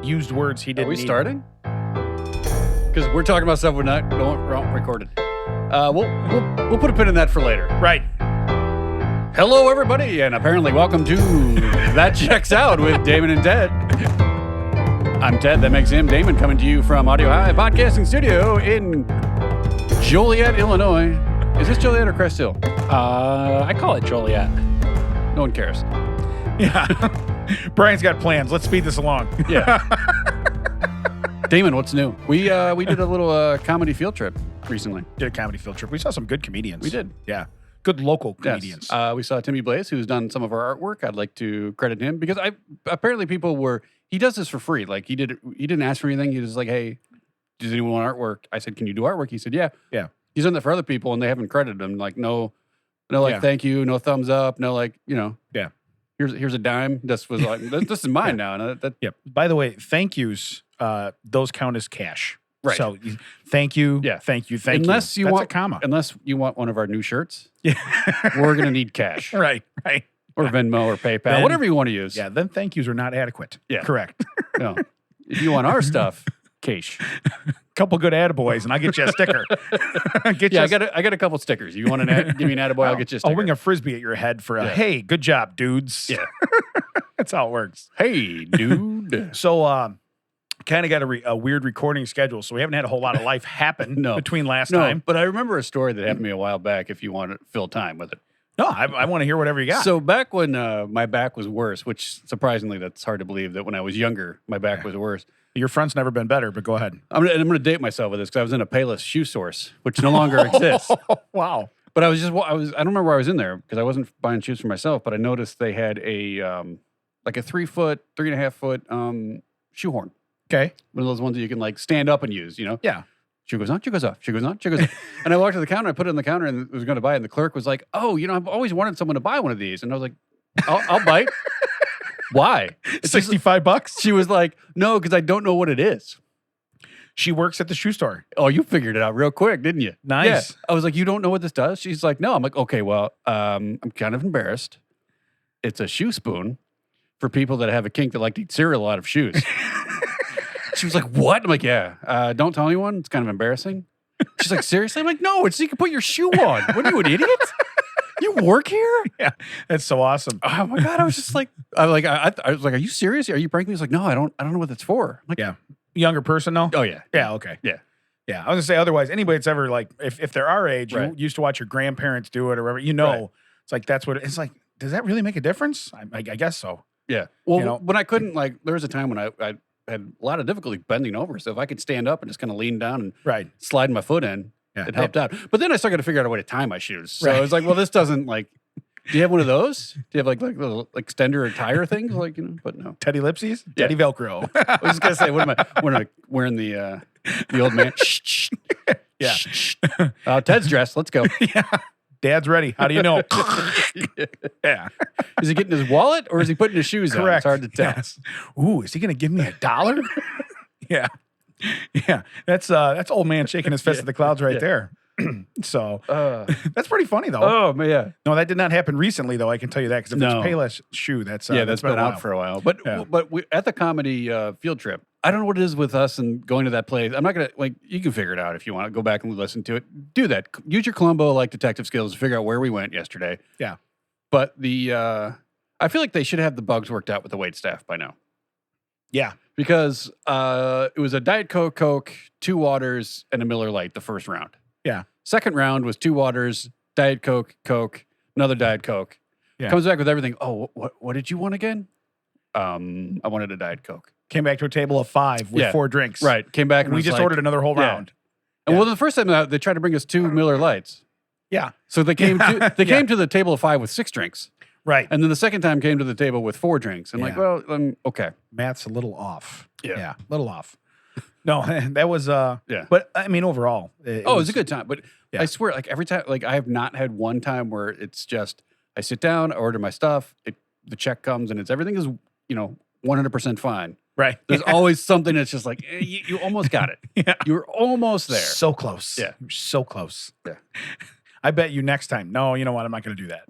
used words he didn't Are we need. starting? Because we're talking about stuff we're not recorded. We'll put a pin in that for later. Right. Hello, everybody, and apparently welcome to That Checks Out with Damon and Ted. I'm Ted, that makes him Damon, coming to you from Audiohive Podcasting Studio in Joliet, Illinois. Is this Joliet or Crest Hill? I call it Joliet. No one cares. Yeah. Brian's got plans. Let's speed this along. Yeah. Damon, what's new? We did a little comedy field trip recently. Did a comedy field trip. We saw some good comedians. We did. Yeah. Good local comedians. Yes. We saw Timmy Blaze, who's done some of our artwork. I'd like to credit him because apparently he does this for free. Like he didn't ask for anything. He was like, hey, does anyone want artwork? I said, can you do artwork? He said, yeah. Yeah. He's done that for other people and they haven't credited him. Like, no, Yeah. thank you, no thumbs up, no, like, Yeah. Here's a dime. This was like, this is mine now. And Yep. By the way, thank yous, those count as cash. Right. So thank you. Yeah. Thank you. unless you. you That's want a comma. Unless you want one of our new shirts, Yeah. we're gonna need cash. Right. Or Venmo or PayPal, Then- whatever you want to use. Yeah. Then thank yous are not adequate. Yeah. Correct. No. If you want our stuff, cash. Couple good attaboys and I'll get you a sticker. Yeah, I got a couple stickers. You want give me an attaboy, I'll get you a sticker. I'll wing a frisbee at your head for Yeah. hey, good job, dudes. Yeah. That's how it works. Hey, dude. So, kind of got a weird recording schedule, so we haven't had a whole lot of life happen No. between last time. But I remember a story that happened to me a while back if you want to fill time with it. No, I want to hear whatever you got. So back when my back was worse, which surprisingly, that's hard to believe that when I was younger, my back was worse. Your front's never been better, but go ahead. I'm gonna date myself with this because I was in a Payless shoe source, which no longer exists. Wow. But I don't remember where I was in there because I wasn't buying shoes for myself, but I noticed they had a like a 3.5 foot shoehorn. Okay. One of those ones that you can like stand up and use, Yeah. Shoe goes on, shoe goes off, shoe goes on, shoe goes off. And I walked to the counter, I put it on the counter and was going to buy it. And the clerk was like, oh, I've always wanted someone to buy one of these. And I was like, I'll bite. Why? It's $65. She was like, no, because I don't know what it is. She works at the shoe store. Oh, you figured it out real quick, didn't you? Nice. Yeah. I was like, you don't know what this does? She's like, no. I'm like, okay, well, I'm kind of embarrassed. It's a shoe spoon for people that have a kink that like to eat cereal out of shoes. She was like, what? I'm like, yeah. Don't tell anyone. It's kind of embarrassing. She's like, seriously? I'm like, no, it's so you can put your shoe on. What are you, an idiot? You work here? Yeah. That's so awesome. Oh my God. I was just like, I was like, are you serious? Are you pranking me? He's like, no, I don't know what that's for. I'm like, Yeah. Younger person, though? oh yeah. Yeah, okay. Yeah. Yeah. I was going to say, otherwise, anybody that's ever like, if they're our age, Right. you used to watch your grandparents do it or whatever, Right. it's like, that's what it's like. Does that really make a difference? I guess so. Yeah. Well, You know? when I couldn't, like, there was a time when I had a lot of difficulty bending over. So if I could stand up and just kind of lean down and Right. slide my foot in, Yeah. it helped out. But then I started to figure out a way to tie my shoes. So Right. I was like, well, this doesn't like, do you have one of those? Do you have like little extender or tire things? Like, but no. Teddy Lipsies? Yeah. Teddy Velcro. I was just going to say, what am I wearing the old man? Shh, shh. Yeah. Shh, shh. Ted's dressed. Let's go. Yeah. Dad's ready. How do you know? Yeah. Is he getting his wallet or is he putting his shoes on? Correct. It's hard to tell. Yes. Ooh, is he going to give me $1? Yeah. Yeah. That's old man shaking his fist at the clouds right Yeah. there. So that's pretty funny though. Oh, man, yeah. No, that did not happen recently though. I can tell you that because if No. it's Payless shoe, that's That's been a out while. for a while. But Yeah. we, at the comedy field trip, I don't know what it is with us and going to that place. I'm not going to, you can figure it out if you want to go back and listen to it. Do that. Use your Columbo like detective skills to figure out where we went yesterday. Yeah. But I feel like they should have the bugs worked out with the wait staff by now. Yeah. Because it was a Diet Coke, 2 waters, and a Miller Lite the first round. Yeah. Second round was 2 waters, Diet Coke, another Diet Coke. Yeah. Comes back with everything. Oh, what did you want again? I wanted a Diet Coke. Came back to a table of 5 with 4 drinks. Right. Came back and We was just like- ordered another whole Yeah. round. And Yeah. well, the first time they tried to bring us 2 Miller Lights. Yeah. So they came Yeah. came to the table of 5 with 6 drinks. Right. And then the second time came to the table with 4 drinks. I'm like, Yeah. well, okay. Math's a little off. Yeah. Yeah. A little off. No, that was Yeah. But I mean overall. It was a good time. But Yeah. I swear, like every time, like I have not had one time where it's just, I sit down, I order my stuff, the check comes and everything is, 100% fine. Right. There's always something that's just like, you almost got it. Yeah. You're almost there. So close. Yeah. You're so close. Yeah. I bet you next time. No, you know what? I'm not going to do that.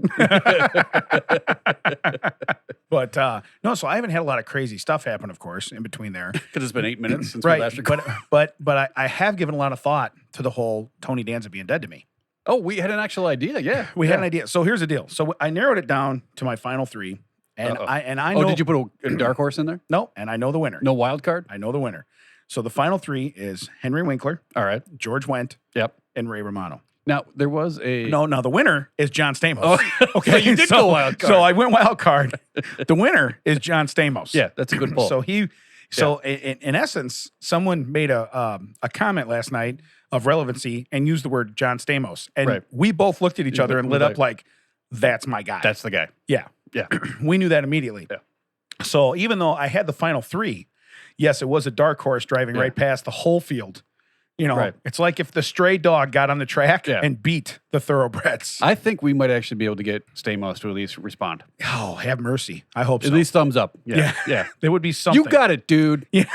But no, so I haven't had a lot of crazy stuff happen, of course, in between there. Because it's been 8 minutes since we Right. last recorded. But I have given a lot of thought to the whole Tony Danza being dead to me. Oh, we had an actual idea. Yeah. We had an idea. So here's the deal. So I narrowed it down to my final 3. And I know. Oh, did you put a dark horse in there? No, and I know the winner. No wild card? I know the winner. So the final 3 is Henry Winkler, All right. George Wendt, Yep. and Ray Romano. Now, there was a... No, the winner is John Stamos. Oh, okay. So you did go wild card. So I went wild card. The winner is John Stamos. Yeah, that's a good pull. So in essence, someone made a comment last night of relevancy and used the word John Stamos, and we both looked at each other and lit up like, "That's my guy." That's the guy. Yeah. We knew that immediately. Yeah. So even though I had the final 3, yes, it was a dark horse driving right past the whole field. You know, it's like if the stray dog got on the track and beat the thoroughbreds. I think we might actually be able to get Stamos to at least respond. Oh, have mercy. I hope so. At least thumbs up. Yeah. There would be something. You got it, dude. Yeah.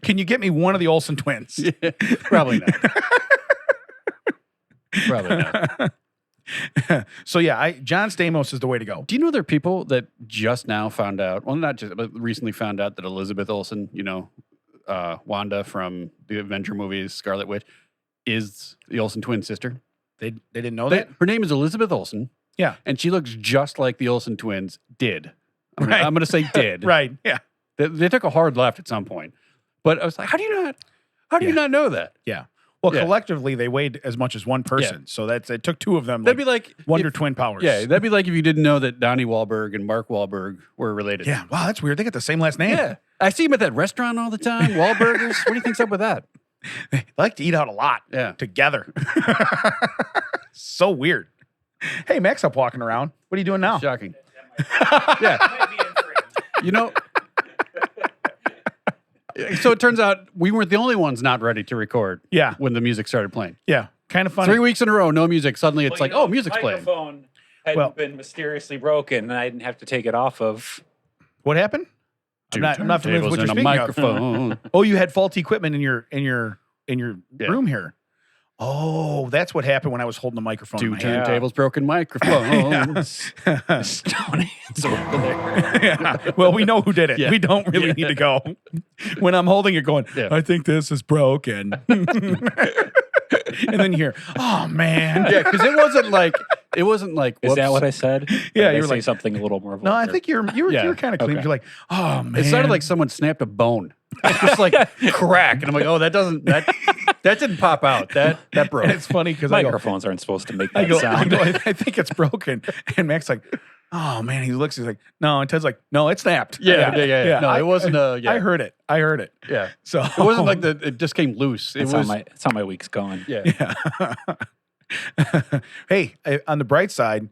Can you get me one of the Olsen twins? Yeah, probably not. Probably not. So John Stamos is the way to go. Do you know there are people that just now found out, well, not just, but recently found out that Elizabeth Olsen, Wanda from the Avenger movies, Scarlet Witch, is the Olsen twin sister? They didn't know that? Her name is Elizabeth Olsen. Yeah. And she looks just like the Olsen twins did. I'm going to say did. Right. Yeah. They took a hard left at some point. But I was like, how do you not know that? Yeah. Well, collectively, they weighed as much as one person. Yeah. So it took 2 of them. That'd be like Wonder Twin powers. Yeah, that'd be like if you didn't know that Donnie Wahlberg and Mark Wahlberg were related. Yeah. Wow, that's weird. They got the same last name. Yeah. I see him at that restaurant all the time, Wahlburgers. What do you think's up with that? They like to eat out a lot together. So weird. Hey, Max up walking around. What are you doing now? Shocking. Yeah. So it turns out we weren't the only ones not ready to record when the music started playing. Yeah. Kind of funny. 3 weeks in a row, no music. Suddenly it's music's playing. The microphone had been mysteriously broken, and I didn't have to take it off of. What happened? I'm not familiar with what you're speaking microphone. of. Oh, you had faulty equipment in your room here. Oh, that's what happened when I was holding the microphone. 2 in my hand. turntables, broken microphones. Stone hands over there. Yeah. Well, we know who did it. Yeah. We don't really need to go. When I'm holding it going, I think this is broken. And then you hear, oh, man. Yeah, because it wasn't like, whoops. Is that what I said? Yeah, you you're were say like something a little more vulgar. No, I think you were kind of clean. Okay. You're like, oh, man. It sounded like someone snapped a bone. Just like crack. And I'm like, oh, that didn't pop out. That broke. It's funny because microphones aren't supposed to make that sound. I think it's broken. And Mac's like, oh, man. He looks, he's like, no. And Ted's like, no, it snapped. Yeah. No, it wasn't I heard it. Yeah. So it wasn't like it just came loose. That's how my week's going. Yeah. Hey, on the bright side,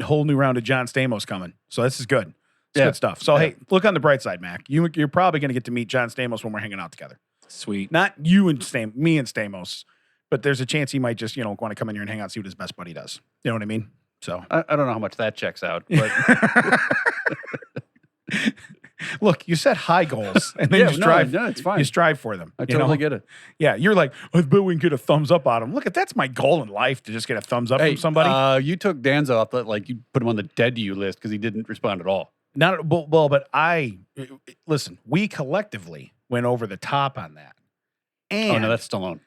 whole new round of John Stamos coming. So this is good. It's good stuff. So, hey, look on the bright side, Mac. You're probably going to get to meet John Stamos when we're hanging out together. Sweet. Not you and me and Stamos, but there's a chance he might just, want to come in here and hang out and see what his best buddy does. You know what I mean? So I don't know how much that checks out, but look, you set high goals and then you strive. No, it's fine. You strive for them. I totally get it. Yeah, you're like, I bet we can get a thumbs up out of him. Look, that's my goal in life, to just get a thumbs up from somebody. You took Danza off, you put him on the dead to you list because he didn't respond at all. But listen, we collectively went over the top on that. And, no, that's Stallone.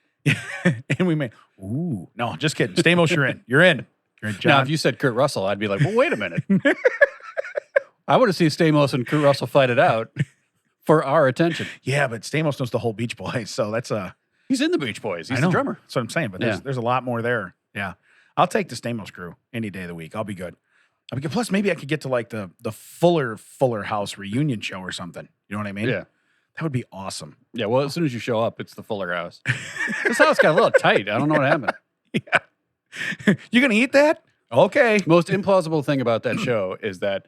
And we made, no, just kidding. Stamos, you're in. You're in, John. Now, if you said Kurt Russell, I'd be like, well, wait a minute. I want to see Stamos and Kurt Russell fight it out for our attention. Yeah, but Stamos knows the whole Beach Boys, so that's he's in the Beach Boys. He's the drummer. That's what I'm saying, but there's a lot more there. Yeah. I'll take the Stamos crew any day of the week. I'll be good. Plus, maybe I could get to like the Fuller House reunion show or something. You know what I mean? Yeah. That would be awesome. Yeah, well, as soon as you show up, it's the Fuller house. This house got a little tight. I don't know what happened. Yeah. You going to eat that? Okay. Most implausible thing about that show is that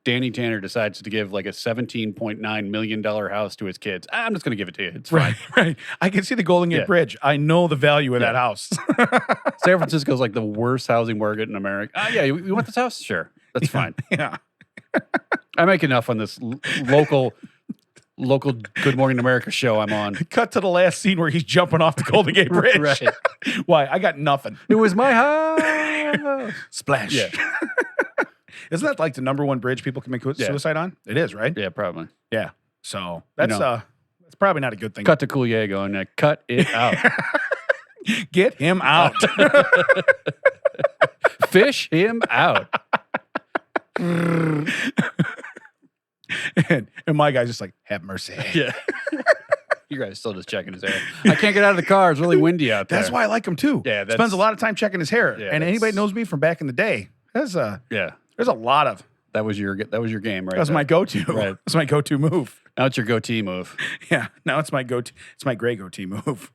Danny Tanner decides to give like a $17.9 million house to his kids. I'm just going to give it to you. It's fine. Right. I can see the Golden Gate Bridge. I know the value of that house. San Francisco's like the worst housing market in America. Yeah, you want this house? Sure. That's fine. Yeah. I make enough on this local local Good Morning America show I'm on. Cut to the last scene where he's jumping off the Golden Gate Bridge. Right. Why? I got nothing. It was my house. Splash. Yeah. Isn't that like the number one bridge people commit suicide on? It is, right? Yeah, probably. Yeah. So that's that's probably not a good thing. Cut to Coulier going, cut it out. Get him out. Fish him out. and my guy's just like, have mercy. Yeah. You guys still just checking his hair. I can't get out of the car. It's really windy out there. That's why I like him too. Yeah, spends a lot of time checking his hair. Yeah, and anybody that knows me from back in the day, there's a lot of. That was your game, right? That was my go-to. Right. That's my go-to move. Now it's your goatee move. Yeah. Now it's my go-to. It's my gray goatee move.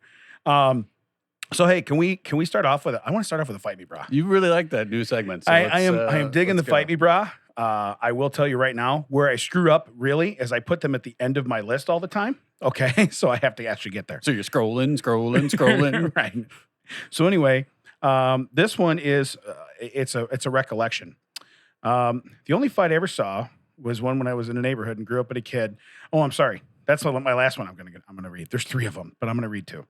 So hey, can we start off with? I want to start off with a Fight Me Bra. You really like that new segment. So I am digging the Fight Me Bra. I will tell you right now where I screw up really is I put them at the end of my list all the time. Okay, so I have to actually get there. So you're scrolling. Right. So anyway, this one is it's a recollection. The only fight I ever saw was one when I was in a neighborhood and grew up with a kid. Oh, I'm sorry. That's my last one. I'm gonna read. There's 3 of them, but I'm gonna read 2.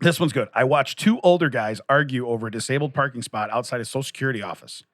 This one's good. I watched 2 older guys argue over a disabled parking spot outside a Social Security office.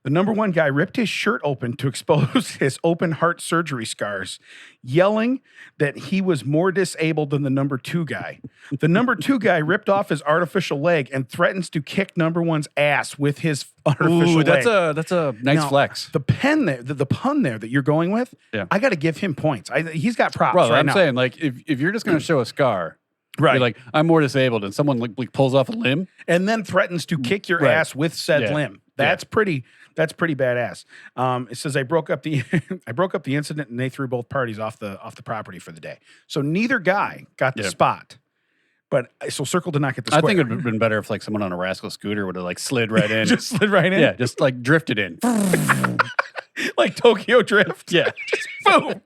The number one guy ripped his shirt open to expose his open heart surgery scars, yelling that he was more disabled than the number 2 guy. The number 2 guy ripped off his artificial leg and threatens to kick number one's ass with his artificial leg. That's a nice flex. The pun there that you're going with, I got to give him points. He's got props Well, right I'm now. saying, like, if you're just going to show a scar, right? You're like, I'm more disabled, and someone like pulls off a limb and then threatens to kick your ass with said limb. That's pretty badass. It says I broke up the incident and they threw both parties off the property for the day. So neither guy got the spot. But so Circle did not get the square. I think it would have been better if like someone on a rascal scooter would have like slid right in. Just slid right in. Yeah, just like drifted in. Like Tokyo Drift. Yeah. Just boom.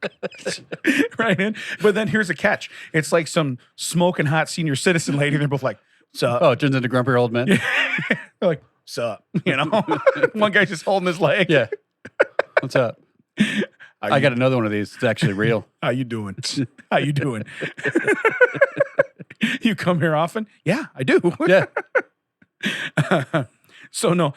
Right in. But then here's a catch. It's like some smoking hot senior citizen lady. They're both like, sup? Oh, it turns into grumpy old men. They're like, sup? You know? One guy's just holding his leg. Yeah. What's up? I got another one of these. It's actually real. How you doing? How you doing? You come here often? Yeah, I do. Yeah. So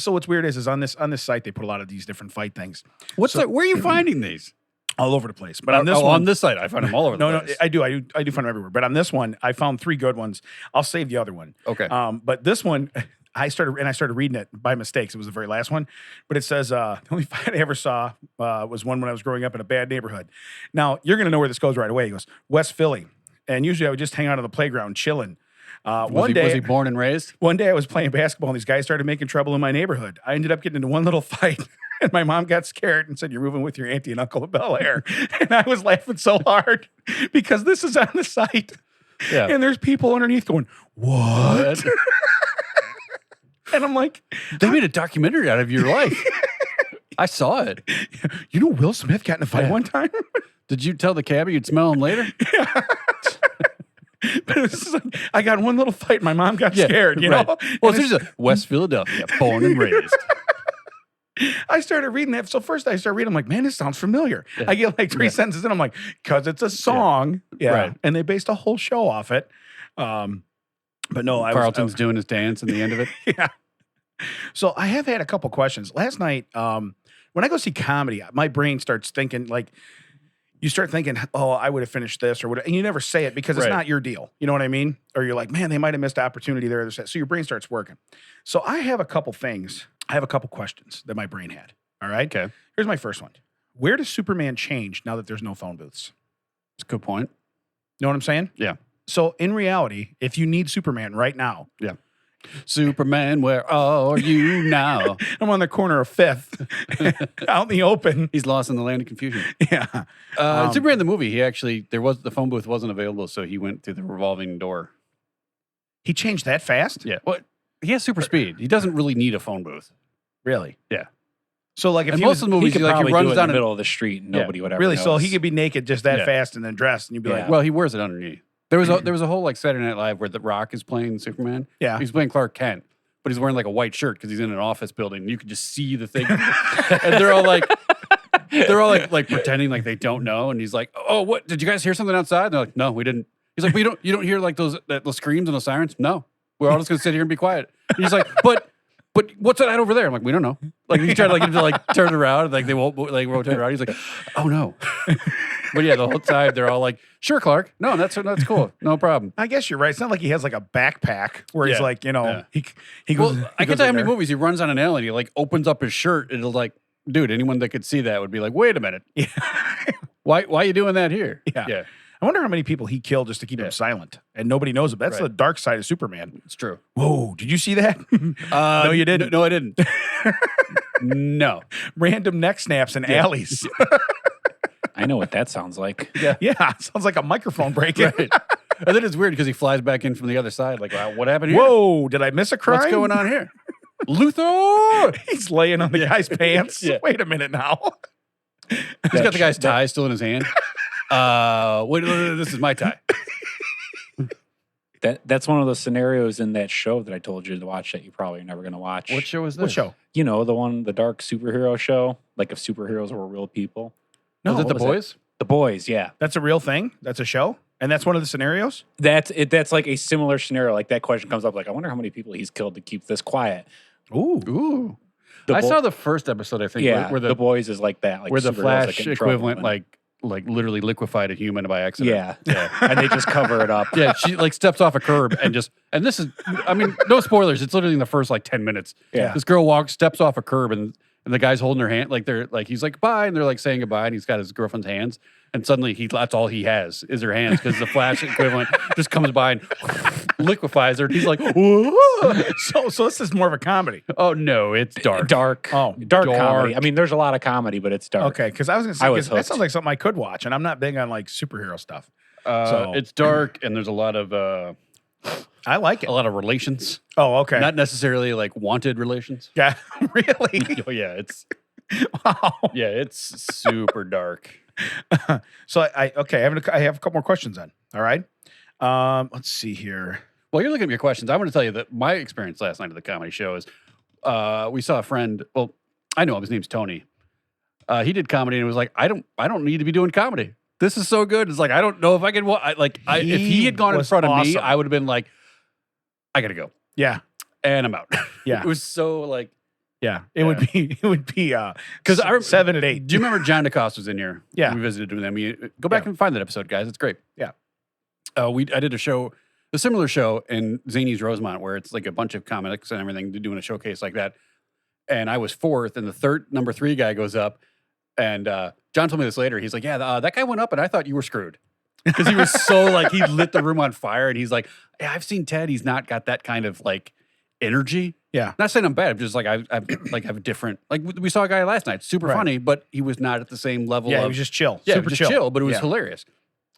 what's weird is on this site they put a lot of these different fight things. Where are you finding these? All over the place. But on this one, on this site, I find them all over the place. No, I do find them everywhere. But on this one, I found 3 good ones. I'll save the other one. Okay. But this one, I started reading it by mistakes. It was the very last one. But it says, the only fight I ever saw was one when I was growing up in a bad neighborhood. Now, you're going to know where this goes right away. He goes, West Philly. And usually I would just hang out on the playground chilling. Was he born and raised? One day I was playing basketball and these guys started making trouble in my neighborhood. I ended up getting into one little fight and my mom got scared and said, "You're moving with your auntie and uncle to Bel Air." And I was laughing so hard because this is on the site. Yeah. And there's people underneath going, "What?" And I'm like, they made a documentary out of your life. I saw it. You know, Will Smith got in a fight one time. Did you tell the cabbie you'd smell him later? Yeah. But it was like, I got one little fight. My mom got scared, you know? Well, there's a West Philadelphia, born and raised. I started reading that. So first I started reading, I'm like, man, this sounds familiar. Yeah. I get like 3 sentences in. I'm like, because it's a song. Yeah. Right. And they based a whole show off it. But no, Carlton's doing his dance in the end of it. Yeah. So I have had a couple questions. Last night, when I go see comedy, my brain starts thinking like, you start thinking, oh, I would have finished this or whatever. And you never say it because it's not your deal. You know what I mean? Or you're like, man, they might have missed opportunity there. So your brain starts working. So I have a couple things. I have a couple questions that my brain had. All right. Okay. Here's my first one. Where does Superman change now that there's no phone booths? That's a good point. You know what I'm saying? Yeah. So in reality, if you need Superman right now. Yeah. Superman, where are you now? I'm on the corner of 5th, out in the open. He's lost in the land of confusion. Yeah. Superman the movie, the phone booth wasn't available, so he went through the revolving door. He changed that fast? Yeah. What? He has super speed. He doesn't really need a phone booth. Really? Yeah. So like if most of the movies, he runs down in the middle of the street and nobody would ever really. notice. So he could be naked just that fast and then dressed, and you'd be like, well, he wears it underneath. There was a whole like Saturday Night Live where The Rock is playing Superman. Yeah. He's playing Clark Kent, but he's wearing like a white shirt because he's in an office building. And you can just see the thing. And they're all like, They're all like pretending like they don't know, and he's like, "Oh, what? Did you guys hear something outside?" And they're like, "No, we didn't." He's like, "You don't hear like those screams and the sirens?" "No, we're all just gonna sit here and be quiet." And he's like, "But what's that over there?" I'm like, "We don't know." Like he tried to turn around, and like they won't rotate around. He's like, "Oh no." But yeah, the whole time they're all like, "Sure, Clark. No, that's cool. No problem." I guess you're right. It's not like he has like a backpack where he's Yeah. like, he goes. I he can goes tell you how in many there. movies he runs on an alley and he like opens up his shirt and it'll like, dude, anyone that could see that would be like, wait a minute. Yeah. Why are you doing that here? Yeah. I wonder how many people he killed just to keep him silent, and nobody knows it. That's Right. the dark side of Superman. It's true. Whoa, did you see that? No, you didn't. No, I didn't. No. Random neck snaps in alleys. I know what that sounds like. Yeah, sounds like a microphone break. Right. And then it's weird because he flies back in from the other side. Like, wow, what happened here? Whoa, did I miss a crime? What's going on here? Luthor! He's laying on the guy's pants. Yeah. Wait a minute now. He's got the guy's tie still in his hand. Wait, this is my tie. That's one of those scenarios in that show that I told you to watch that you probably are never going to watch. What show is this? What show? You know, the dark superhero show, like if superheroes were real people. No, was it what The Boys? The Boys, yeah. That's a real thing? That's a show? And that's one of the scenarios? That's like a similar scenario. Like that question comes up, like, I wonder how many people he's killed to keep this quiet. Ooh. The I Bo- saw the first episode, I think, Yeah, where the Boys is like that. Like where the superheroes that Flash get in trouble equivalent, and- like literally liquefied a human by accident. yeah, and they just cover it up. Yeah, she like steps off a curb and this is, I mean, no spoilers. It's literally in the first like 10 minutes. Yeah. This girl steps off a curb and the guy's holding her hand. Like he's like, bye. And they're like saying goodbye. And he's got his girlfriend's hands. And suddenly that's all he has is her hands because the Flash equivalent just comes by and liquefies her. And he's like, whoa. So this is more of a comedy. Oh no, it's dark. Dark. Oh, dark dark. comedy. I mean, there's a lot of comedy, but it's dark. Okay, because I was going to say, I was 'cause that hooked. sounds like something I could watch, and I'm not big on like superhero stuff. So- It's dark and there's a lot of I like it. relations. Oh, okay. Not necessarily like wanted relations. Yeah, really? Oh yeah, it's Wow. it's super dark. So I have a couple more questions then. All right. Let's see here. Well, you're looking at your questions. I want to tell you that my experience last night at the comedy show is we saw a friend. Well, I know him. His name's Tony. He did comedy and it was like, I don't need to be doing comedy. This is so good. It's like, I don't know if I could. If he had gone in was front of me, awesome. I would have been like, I gotta go, Yeah, and I'm out. Yeah. It was so like yeah. It would be 'Cause I rem- 7 and 8. Do you remember John DeCoste was in here? Yeah. We visited with him. Go back and find that episode, guys. It's great. Yeah. I did a similar show in Zany's Rosemont where it's like a bunch of comics and everything doing a showcase like that. And I was fourth, and the number 3 guy goes up, and John told me this later. He's like, "Yeah, that guy went up, and I thought you were screwed." Because he was so like, he lit the room on fire, and he's like, "Yeah, I've seen Ted. He's not got that kind of like energy." Yeah. Not saying I'm bad. I'm just like I like have a different, like we saw a guy last night, super Right. funny, but he was not at the same level. Yeah, of, he was just chill. yeah, Super just chill, but it was Yeah. hilarious.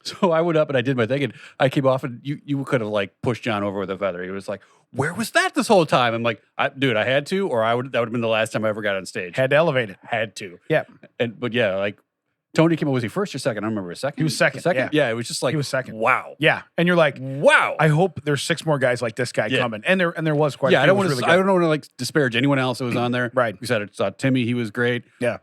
So I went up and I did my thing, and I came off, and you could have like pushed John over with a feather. He was like, "Where was that this whole time?" I'm like, "Dude, I had to, or that would have been the last time I ever got on stage. Had to elevate it. Had to." Yeah. But yeah, like Tony came up. Was he first or second? I don't remember. Second. He was second, Yeah, it was just like He was second. Wow. Yeah, and you're like, Wow. I hope there's 6 more guys like this guy Yeah. coming, and there was quite. Yeah, a I few. don't It was want to. really I good. don't want to like disparage anyone else that was on there. Right. We saw Timmy. He was great. Yeah.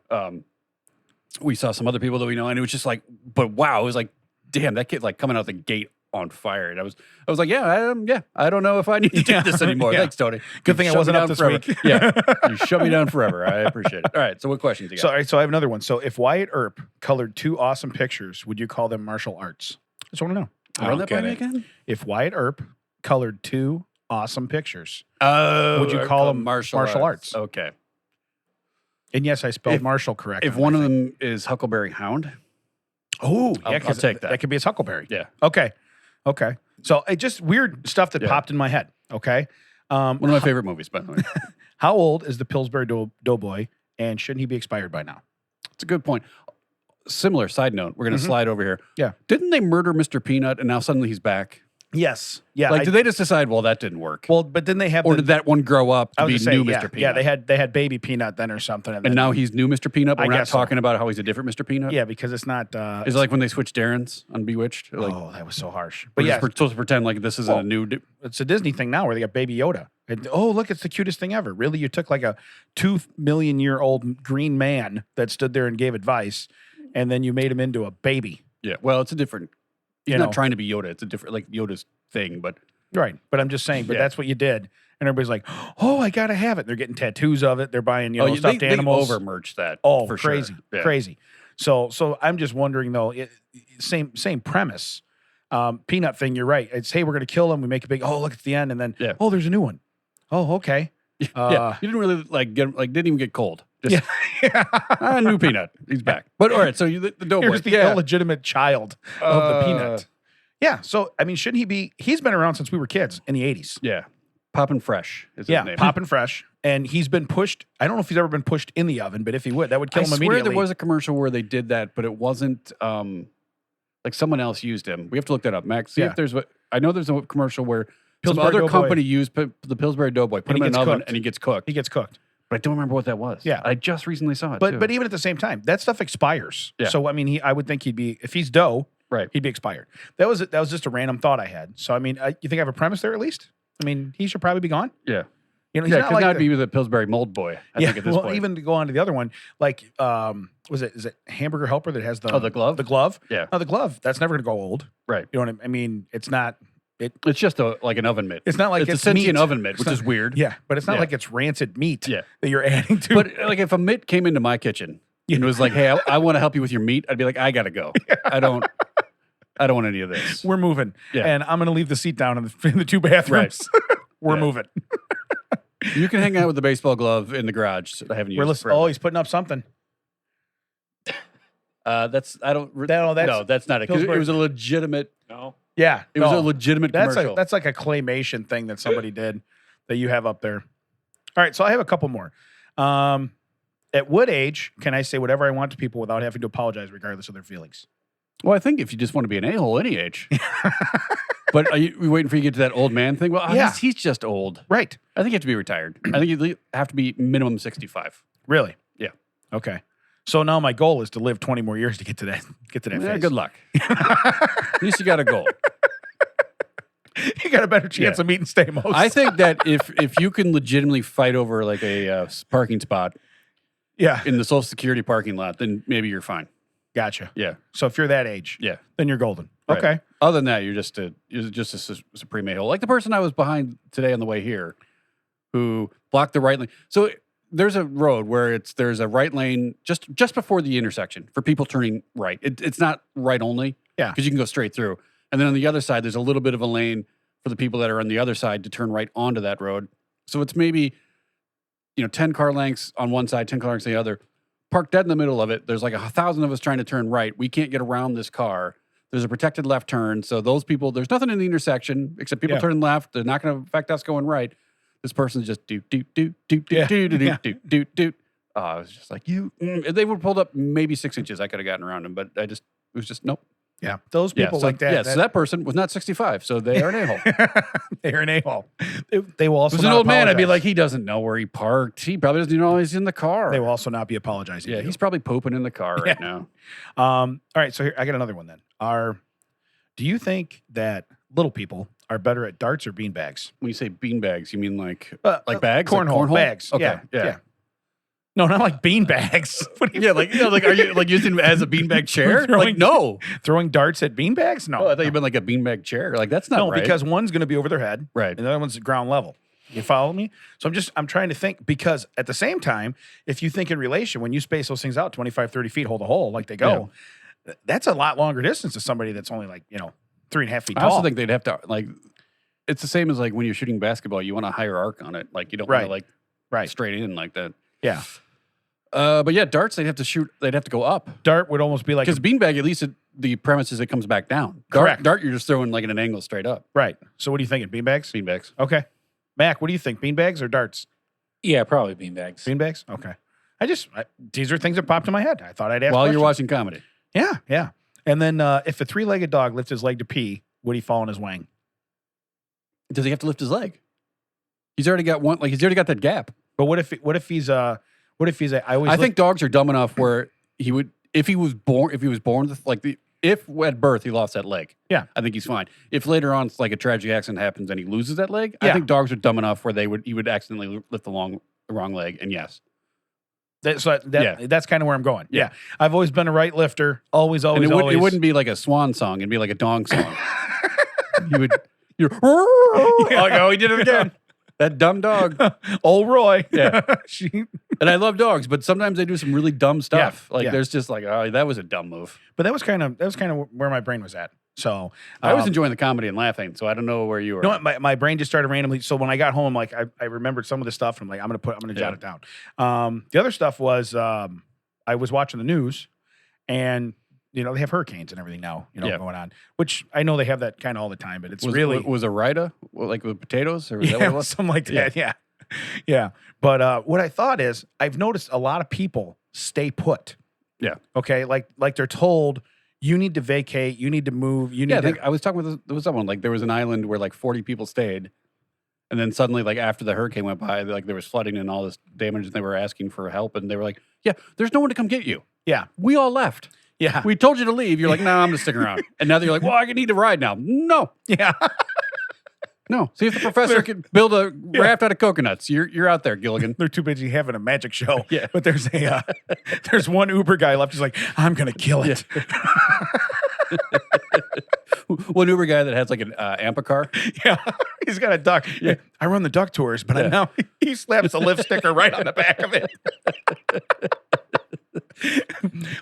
We saw some other people that we know, and it was just like, but wow, it was like, damn, that kid like coming out the gate on fire. And I was like, I don't know if I need to do this anymore. Yeah. Thanks, Tony. Good You thing I shut me wasn't up down this forever. week. Yeah, you shut me down forever. I appreciate it. All right, so what questions you got? So, all right, so I have another one. So, if Wyatt Earp colored 2 awesome pictures, would you call them martial arts? Just want to know. I Run don't that by get me it. again. If Wyatt Earp colored 2 awesome pictures, Oh, Would you call them martial arts? Okay. and yes, I spelled If- martial correct. If one of them is Huckleberry Hound, oh, I'll yeah, 'cause take that. That could be his Huckleberry. yeah, Okay. So it just weird stuff that Yeah. popped in my head. Okay. one of my favorite movies, by the way. How old is the Pillsbury Doughboy, and shouldn't he be expired by now? It's a good point. Similar side note, we're going to Mhm. slide over here. Yeah. Didn't they murder Mr. Peanut and now suddenly he's back? Yes. Yeah. Like, did they just decide, well, that didn't work? well, but then they have Or did that one grow up I to was be gonna say, new yeah, Mr. Peanut? Yeah, they had baby Peanut then or something. And now he's new Mr. Peanut, but I we're not guess so. talking about how he's a different Mr. Peanut? yeah, because it's not. Is it like when they switched Darren's on Bewitched? Like, oh, that was so harsh. we're But yeah, just supposed to pretend like this isn't Well, a new... it's a Disney thing now where they got Baby Yoda. And, oh, look, it's the cutest thing ever. Really, you took like a 2 million-year-old green man that stood there and gave advice, and then you made him into a baby. Yeah, well, it's a different... He's You not know. trying to be Yoda. It's a different, like Yoda's thing, but... Right. But I'm just saying, but Yeah. that's what you did. And everybody's like, oh, I got to have it. They're getting tattoos of it. They're buying, stuffed animals. They over-merch that. Oh, for crazy, sure. Yeah. crazy. So I'm just wondering though. Same premise. Peanut thing. You're right. It's hey, we're gonna kill him. We make a big. Oh, look at the end, and then Yeah. oh, there's a new one. Oh, okay. Yeah, you didn't really didn't even get cold. Just Yeah. new Peanut. He's back. But all right, so the Doughboy. Here's the illegitimate child of the Peanut. Yeah. So I mean, shouldn't he be? He's been around since we were kids in the '80s. Yeah, Poppin' Fresh is his Yeah, name. Poppin' Fresh, and he's been pushed. I don't know if he's ever been pushed in the oven, but if he would, that would kill I him swear immediately. there was a commercial where they did that, but it wasn't like someone else used him. We have to look that up, Max. See Yeah. if there's what I know. There's a commercial where some Pillsbury other Doughboy. company used the Pillsbury Doughboy, put And him he in an gets oven, cooked. and he gets cooked. He gets cooked. But I don't remember what that was. Yeah. I just recently saw it. too. But even at the same time, that stuff expires. Yeah. So I mean, I would think he'd be if he's dough, right. he'd be expired. That was just a random thought I had. So I mean, you think I have a premise there at least? I mean, he should probably be gone. Yeah. You know, he's Yeah, not could like not the- be the Pillsbury mold boy. I think at this well, point. even to go on to the other one, like is it Hamburger Helper that has the the glove? The glove. Yeah. No, the glove. That's never going to go old. Right. You know what I mean? It's not. It's just like an oven mitt. It's not like it's a it's sentient meat. oven mitt, It's which not- is weird. Yeah, but it's not Yeah. like it's rancid meat Yeah. that you're adding to. But like if a mitt came into my kitchen and was like, "Hey, I want to help you with your meat," I'd be like, "I gotta go. I don't want any of this." we're moving, Yeah. and I'm going to leave the seat down in the two bathrooms. We're Yeah. moving. You can hang out with the baseball glove in the garage. I haven't used. We're it listening. forever. Oh, he's putting up something. That's I don't. No, that's not it. 'Cause it Pillsbury. was a legitimate. No. Yeah, It was no. a legitimate commercial. That's like a claymation thing that somebody did that you have up there. All right, so I have a couple more. At what age can I say whatever I want to people without having to apologize, regardless of their feelings? Well, I think if you just want to be an a-hole any age. But are you waiting for you to get to that old man thing? Well, Yeah. he's just old. Right. I think you have to be retired. I think you have to be minimum 65. Really? Yeah. Okay. So now my goal is to live 20 more years to get to that. Yeah, phase. good luck. At least you got a goal. You got a better chance Yeah. of meeting Stamos. I think that if you can legitimately fight over like a parking spot Yeah. in the Social Security parking lot, then maybe you're fine. Gotcha. Yeah. So if you're that age, Yeah. then you're golden. Right. Okay. Other than that, you're just a supreme a-hole. Like the person I was behind today on the way here who blocked the right lane. So there's a road where there's a right lane just before the intersection for people turning right. It's not right only. Yeah. Because you can go straight through. And then on the other side, there's a little bit of a lane for the people that are on the other side to turn right onto that road. So it's maybe, 10 car lengths on one side, 10 car lengths on the other. Parked dead in the middle of it. There's like 1,000 of us trying to turn right. We can't get around this car. There's a protected left turn. So those people, there's nothing in the intersection except people Yeah. turning left. They're not going to affect us going right. This person's just do. Yeah. I was just like, if they would have pulled up maybe 6 inches, I could have gotten around them. But it was just, nope. Yeah. Those people so, like that. Yeah, so that person was not 65. So they are an a-hole. They're an a-hole. They will If also it was an not old man, I'd be apologize. like, he doesn't know where he parked. He probably doesn't even know he's in the car. They will also not be apologizing. Yeah, to you. he's probably pooping in the car right now. All right, so here I got another one then. Do you think that little people are better at darts or beanbags? When you say beanbags, you mean like Like bags? Like cornhole bags. Okay, yeah. No, not like beanbags. What do you Yeah, like are you like using it as a beanbag chair? Throwing- Like no. throwing darts at beanbags? No. Oh, I thought you meant like a beanbag chair. Like that's not no, right. because one's going to be over their head, right. and the other one's at ground level. You follow me? So I'm trying to think, because at the same time, if you think in relation, when you space those things out 25, 30 feet, hold a hole like they go, that's a lot longer distance to somebody that's only like, 3.5 feet I tall. also think they'd have to like. It's the same as like when you're shooting basketball. You want a higher arc on it. Like you don't want to Right. like straight in like that. Yeah. But yeah, darts they'd have to shoot. They'd have to go up Dart would almost be like, because beanbag at least the premise is it comes back down. Correct. Dart you're just throwing like at an angle straight up. right. So what are you thinking? Beanbags? Beanbags. Okay. Mac, what do you think? Beanbags or darts? Yeah, probably beanbags. Beanbags? Okay. These are things that popped in my head. I thought I'd ask While you're questions. watching comedy. Yeah, yeah. And then if a three-legged dog lifts his leg to pee, would he fall on his wang? Does he have to lift his leg? He's already got one. Like he's already got that gap. But what if he's I always I think dogs are dumb enough where he would, if he was born with if at birth he lost that leg. Yeah. I think he's fine. If later on it's like a tragic accident happens and he loses that leg, I Yeah. think dogs are dumb enough where he would accidentally lift the wrong leg. And yes. that's kind of where I'm going. Yeah. Yeah. I've always been a right lifter. Always. And it wouldn't be like a swan song. It'd be like a dong song. You're oh, he did it again. That dumb dog. Old Roy. Yeah. She, And I love dogs, but sometimes they do some really dumb stuff. Yeah, yeah. There's just like, oh, that was a dumb move. but that was kind of where my brain was at. So I was enjoying the comedy and laughing, so I don't know where you were. you know what? My brain just started randomly. So when I got home, like I remembered some of the stuff, and I'm like, I'm gonna jot it down. The other stuff was I was watching the news, and they have hurricanes and everything now, going on. Which I know they have that kind of all the time, but it's was a Rida like with potatoes, or was that what yeah, it was? something like that. Yeah. But what I thought is, I've noticed a lot of people stay put. Yeah. Okay. Like they're told, you need to vacate, you need to move, you need Yeah, I to. think I was talking with someone, like there was an island where like 40 people stayed, and then suddenly, like after the hurricane went by, like there was flooding and all this damage, and they were asking for help, and they were like, "Yeah, there's no one to come get you. Yeah. We all left. Yeah. We told you to leave. You're like, no, I'm gonna stick around." And now you're like, "Well, I need to ride now." No, Yeah. no. See if the professor can build a raft out of coconuts. You're out there, Gilligan. They're too busy having a magic show. Yeah. But there's there's one Uber guy left. He's like, I'm going to kill it. One Uber guy that has like an Ampa car. Yeah. He's got a duck. Yeah. I run the duck tours, but now he slaps a lift sticker right on the back of it.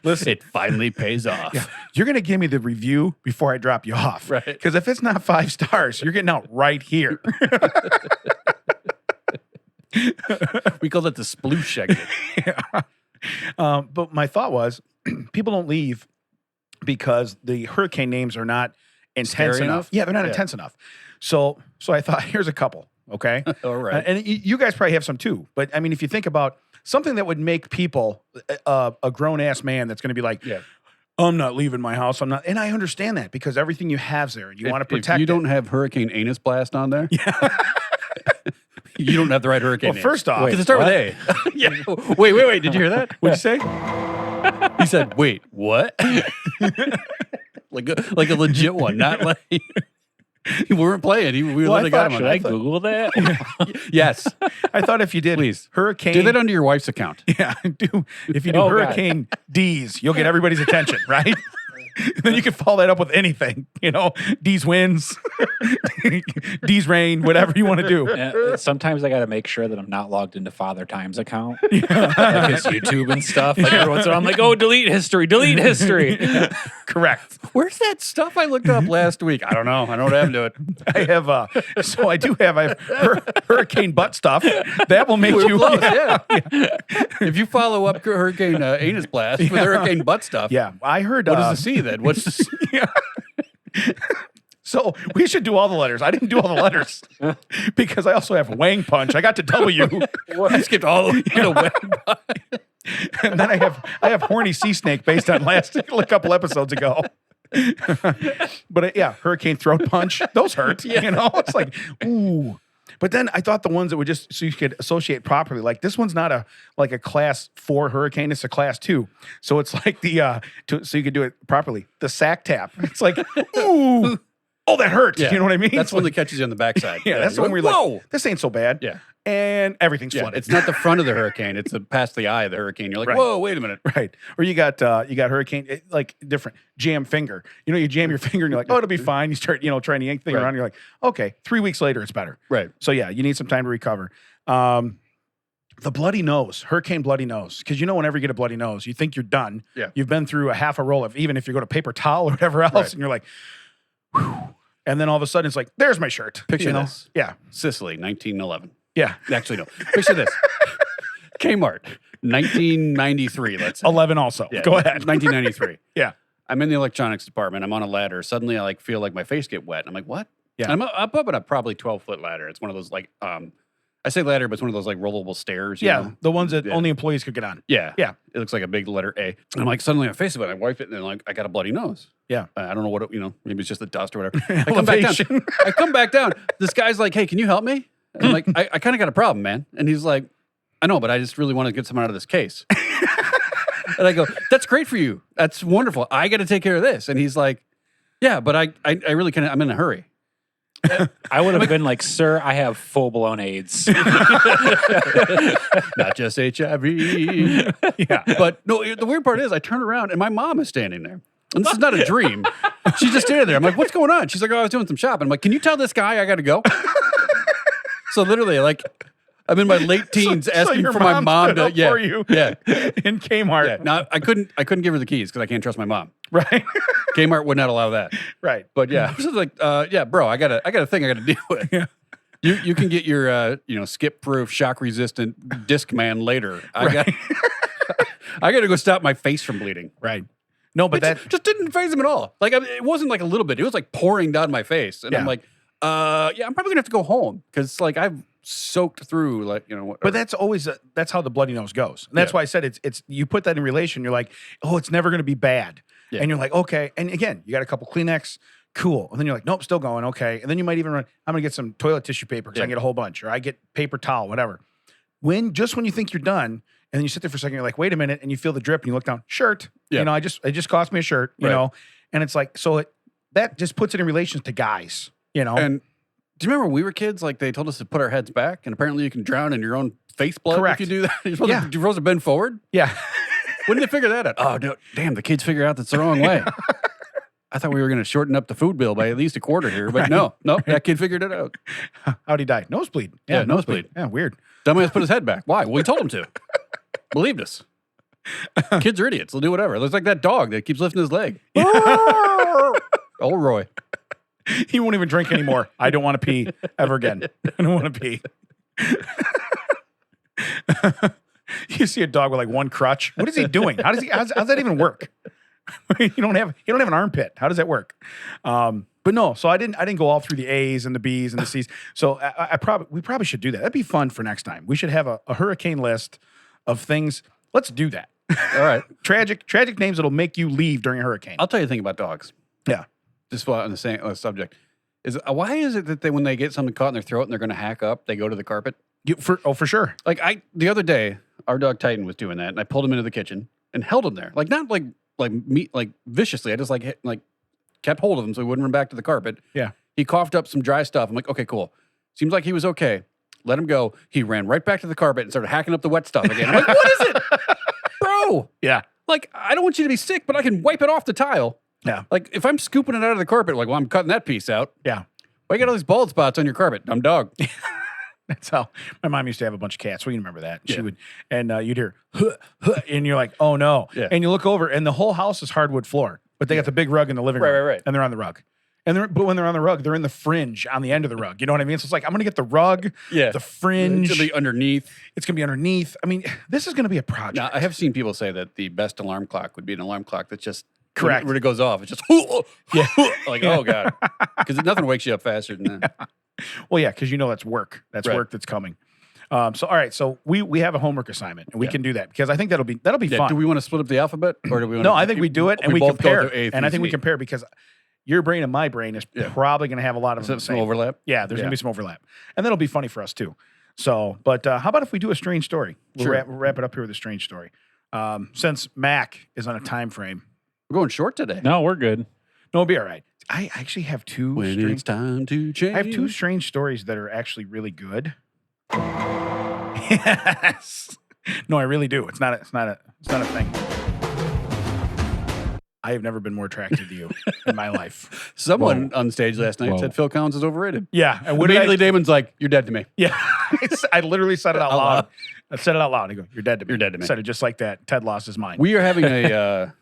Listen, It finally pays off. yeah, you're going to give me the review before I drop you off. Right. Because if it's not 5 stars, you're getting out right here. We call it the sploosh exit. Yeah. But my thought was, people don't leave because the hurricane names are not intense Scary enough. enough? Yeah, they're not Yeah. intense enough. So I thought, here's a couple, okay? All right. And you guys probably have some too. But I mean, if you think about something that would make people, a grown-ass man that's going to be like, Yeah. I'm not leaving my house. I'm not. And I understand that because everything you have's there and you want to protect If you it. don't have Hurricane Anus Blast on there, you don't have the right hurricane Well, name. first off, Because it start with A. Yeah. Wait. Did you hear that? what'd you say? He said, wait, what? like a legit one, not like we weren't playing. We Well, I literally got thought- him Should on I that. Google that? Yes. I thought if you did Please. hurricane. Do that under your wife's account. Yeah, if you do Oh, God. Hurricane D's, you'll get everybody's attention, right? Then you can follow that up with anything, D's wins, D's rain, whatever you want to do. Yeah, sometimes I got to make sure that I'm not logged into Father Time's account, like his YouTube and stuff. Like every once in a while, I'm like, "Oh, delete history." Correct. Where's that stuff I looked up last week? I don't know. I don't know what happened to it. I have, I have Hurricane butt stuff. That will make you, Close, yeah. If you follow up Hurricane Anus Blast with Hurricane Butt stuff, yeah. I heard. what does the C then? What's the C? Yeah. So we should do all the letters. I didn't do all the letters because I also have Wang Punch. I got to W, I skipped all the way. and then I have Horny Sea Snake based on a couple episodes ago. But yeah, Hurricane Throat Punch. Those hurt. It's like ooh. But then I thought the ones that would just so you could associate properly, like this one's not a class 4 hurricane, it's a class 2. So it's like so you could do it properly. The sack tap. It's like, ooh, oh, that hurt. Yeah. You know what I mean? That's It's one like, that catches you on the backside. yeah, that's the you're one where you're whoa. like, this ain't so bad. Yeah. And everything's Yeah, flooded. it's not the front of the hurricane; it's past the eye of the hurricane. You're like, Right. whoa, wait a minute. Right. Or you got hurricane, like different jam finger. You jam your finger and you're like, oh, it'll be fine. You start, trying to yank the thing Right. around. You're like, okay, 3 weeks later, it's better. Right. So yeah, you need some time to recover. The bloody nose, hurricane bloody nose. Because whenever you get a bloody nose, you think you're done. Yeah. You've been through a half a roll of, even if you go to paper towel or whatever else, Right. and you're like, whew. And then all of a sudden it's like, there's my shirt. Picture this. Yeah. Sicily, 1911. Yeah. Actually, no. Picture this. Kmart, 1993, let's say. 11 also. Yeah, Go ahead. 1993. Yeah. I'm in the electronics department. I'm on a ladder. Suddenly, I feel like my face get wet. I'm like, what? Yeah. And I'm up on a probably 12-foot ladder. It's one of those I say ladder, but it's one of those like rollable stairs. You Yeah, know? the ones that Yeah. only employees could get on. Yeah. Yeah. It looks like a big letter A. And I'm like, suddenly on the face of it, I wipe it, and then like I got a bloody nose. Yeah. I don't know what, maybe it's just the dust or whatever. I come back down. Elevation. I come back down. This guy's like, hey, can you help me? And I'm like, I kind of got a problem, man. And he's like, I know, but I just really want to get someone out of this case. And I go, that's great for you. That's wonderful. I got to take care of this. And he's like, yeah, but I really can't. I'm in a hurry. I would have been like, sir, I have full-blown AIDS. Not just HIV. Yeah. But no, the weird part is I turn around and my mom is standing there. And this is not a dream. She's just standing there. I'm like, what's going on? She's like, oh, I was doing some shopping. I'm like, can you tell this guy I got to go? So literally, like, I'm in my late teens asking your for my mom stood to, up for you in Kmart. Yeah. Now I couldn't give her the keys because I can't trust my mom. Right. Kmart would not allow that. Right. But yeah, I was just like, yeah, bro, I got a thing I got to deal with. Yeah. You can get your skip proof, shock resistant disc man later. I got to go stop my face from bleeding. Right. No, but that just didn't phase him at all. Like it wasn't like a little bit. It was like pouring down my face, and I'm Yeah. like, yeah, I'm probably gonna have to go home because like I've soaked through like But that's always that's how the bloody nose goes. And that's Yeah. why I said it's you put that in relation. You're like, oh, it's never going to be bad. Yeah. And you're like, okay. And again, you got a couple Kleenex, cool. And then you're like, nope, still going, okay. And then you might even run. I'm gonna get some toilet tissue paper because I Yeah. can get a whole bunch, or I get paper towel, whatever. When you think you're done, and then you sit there for a second, you're like, wait a minute, and you feel the drip, and you look down, shirt. Yeah. You know, it just cost me a shirt. You Right. know, and it's like that just puts it in relation to guys. You know, And do you remember when we were kids? Like they told us to put our heads back, and apparently you can drown in your own face blood Correct. if you do that. You're supposed, Yeah. you're supposed to bend forward. yeah. When did they figure that out? Oh, no, damn! The kids figured out that's the wrong way. I thought we were going to shorten up the food bill by at least a quarter here, but Right. no, that kid figured it out. How'd he die? Nosebleed. Yeah, nosebleed. Yeah, weird. Dumbass put his head back. Why? Well, we told him to. Believed us. Kids are idiots. They'll do whatever. It looks like that dog that keeps lifting his leg. Oh, Roy. He won't even drink anymore. I don't want to pee ever again. I don't want to pee. You see a dog with like one crutch. What is he doing? How's that even work? you don't have an armpit. How does that work? But no, so I didn't go all through the A's and the B's and the C's. So we probably should do that. That'd be fun for next time. We should have a hurricane list of things. Let's do that. All right. Tragic names that'll make you leave during a hurricane. I'll tell you the thing about dogs. Yeah. Just on the same subject. Why is it that when they get something caught in their throat and they're going to hack up, they go to the carpet? For sure. Like the other day, our dog Titan was doing that, and I pulled him into the kitchen and held him there, like not like viciously. I just like kept hold of him so he wouldn't run back to the carpet. Yeah. He coughed up some dry stuff. I'm like, okay, cool. Seems like he was okay. Let him go. He ran right back to the carpet and started hacking up the wet stuff again. I'm like, what is it, bro? Yeah. Like, I don't want you to be sick, but I can wipe it off the tile. Yeah. Like, if I'm scooping it out of the carpet, like, well, I'm cutting that piece out. Yeah. Why you got all these bald spots on your carpet? Dumb dog. That's how my mom used to have a bunch of cats. We remember that. She Yeah. would, and you'd hear, huh, huh, and you're like, oh no. Yeah. And you look over, and the whole house is hardwood floor, but they got the big rug in the living room. Right. And they're on the rug. But when they're on the rug, they're in the fringe on the end of the rug. You know what I mean? So it's like, I'm going to get the rug, Yeah. the fringe. It'll be underneath. It's going to be underneath. I mean, this is going to be a project. Now, I have seen people say that the best alarm clock would be an alarm clock that's just Correct. when it goes off. It's just Yeah. like, oh god, because nothing wakes you up faster than that. Well, yeah, because you know that's work. That's Right. work that's coming. So all right, so we have a homework assignment, and we Yeah. can do that because I think that'll be Yeah, fun. do we want to split up the alphabet, or do we? Want No, I think we do it and we both go compare. through A And I through think we Z? compare because your brain and my brain is Yeah. probably going to have a lot of them the Some same. overlap. Yeah, there's Yeah. going to be some overlap. And that'll be funny for us too. So, but how about if we do a strange story? We'll Sure. wrap it up here with a strange story. Since Mac is on a time frame. We're going short today. No, we're good. No, it'll be all right. I actually have two When strange, it's time to change. I have two strange stories that are actually really good. Yes. No, I really do. It's not a thing. I have never been more attracted to you in my life. Someone on stage last night Whoa. said Phil Collins is overrated. Yeah. And what did Immediately, Damon's like, "You're dead to me." Yeah. I literally said it out Out loud. loud. I said it out loud. I go, "You're dead to me." You're dead to me. Said it just like that. Ted lost his mind. We are having a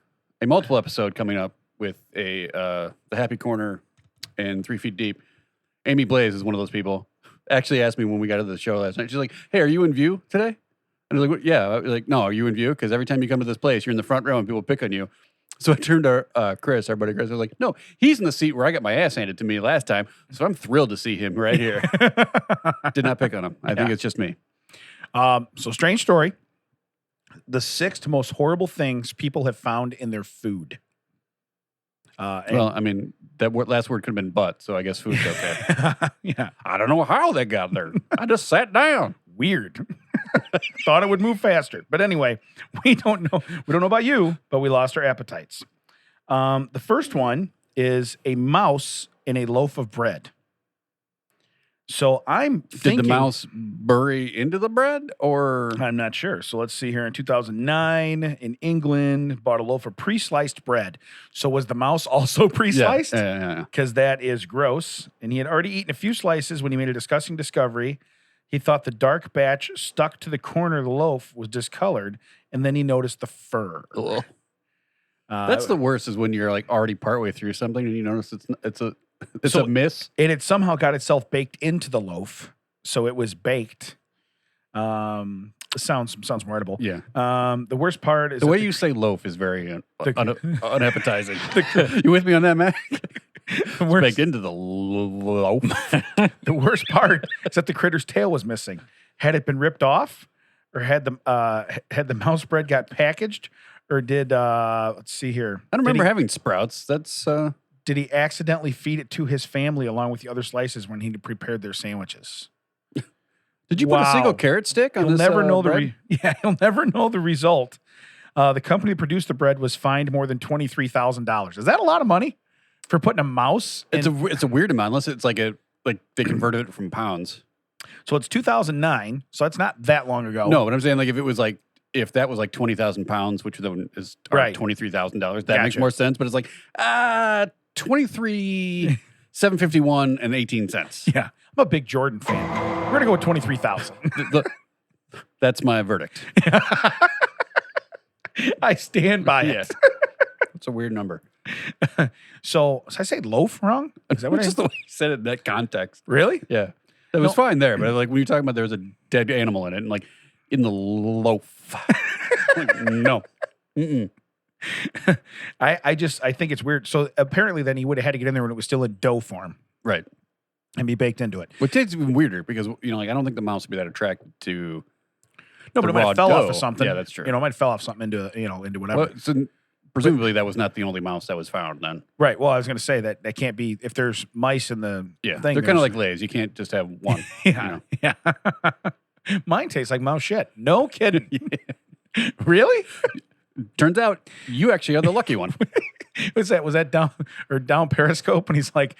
multiple episode coming up with the Happy Corner and 3 Feet Deep. Amy Blaze is one of those people. Actually asked me when we got to the show last night. She's like, "Hey, are you in view today?" And I was like, "Yeah." I was like, "No, are you in view? Because every time you come to this place, you're in the front row and people pick on you." So I turned to Chris, our buddy Chris. I was like, no, he's in the seat where I got my ass handed to me last time. So I'm thrilled to see him right here. Did not pick on him. I think it's just me. So strange story. The 6th most horrible things people have found in their food. Well, I mean, that last word could have been butt, so I guess food's okay. Yeah. I don't know how they got there. I just sat down. Weird. Thought it would move faster. But anyway, we don't know. We don't know about you, but we lost our appetites. The first one is a mouse in a loaf of bread. So I'm thinking... Did the mouse bury into the bread, or... I'm not sure. So let's see here. In 2009, in England, bought a loaf of pre-sliced bread. So was the mouse also pre-sliced? Yeah. Because that is gross. And he had already eaten a few slices when he made a disgusting discovery. He thought the dark batch stuck to the corner of the loaf was discolored, and then he noticed the fur. That's the worst, is when you're like already partway through something and you notice it's a miss. It had somehow got itself baked into the loaf, so it was baked. Sounds more edible. Yeah. The worst part is the way you say loaf is very unappetizing. You with me on that, Mac? Baked into the loaf. The worst part is that the critter's tail was missing. Had it been ripped off, or had the mouse bread got packaged, or did let's see here. I don't remember having sprouts. That's Did he accidentally feed it to his family along with the other slices when he prepared their sandwiches? Did you put a single carrot stick on He'll this never know bread? He'll never know the result. The company that produced the bread was fined more than $23,000. Is that a lot of money for putting a mouse? It's a weird amount, unless it's like they converted it from pounds. So it's 2009, so that's not that long ago. No, but I'm saying if that was like 20,000 pounds, which then is Right. $23,000, that makes more sense. But it's like 23,751 and 18 cents. Yeah, I'm a big Jordan fan. We're gonna go with 23,000. That's my verdict. I stand by it. It's a weird number. So I say loaf wrong? Is that what Just the way you said it in that context. Really? Yeah. It was fine there, but like when you're talking about there was a dead animal in it, and like in the loaf. Like, no. Mm-mm. I think it's weird. So apparently then he would have had to get in there when it was still in dough form. Right. And be baked into it. Which is even weirder because, I don't think the mouse would be that attracted to. No, but it might have fell off of something. Yeah, that's true. It might have fell off something into whatever. Well, so presumably that was not the only mouse that was found then. Right. Well, I was going to say that can't be, if there's mice in the thing. They're kind of like Lay's. You can't just have one. Yeah. Yeah. Mine tastes like mouse shit. No kidding. Really? Turns out you actually are the lucky one. Was that down Periscope? And he's like,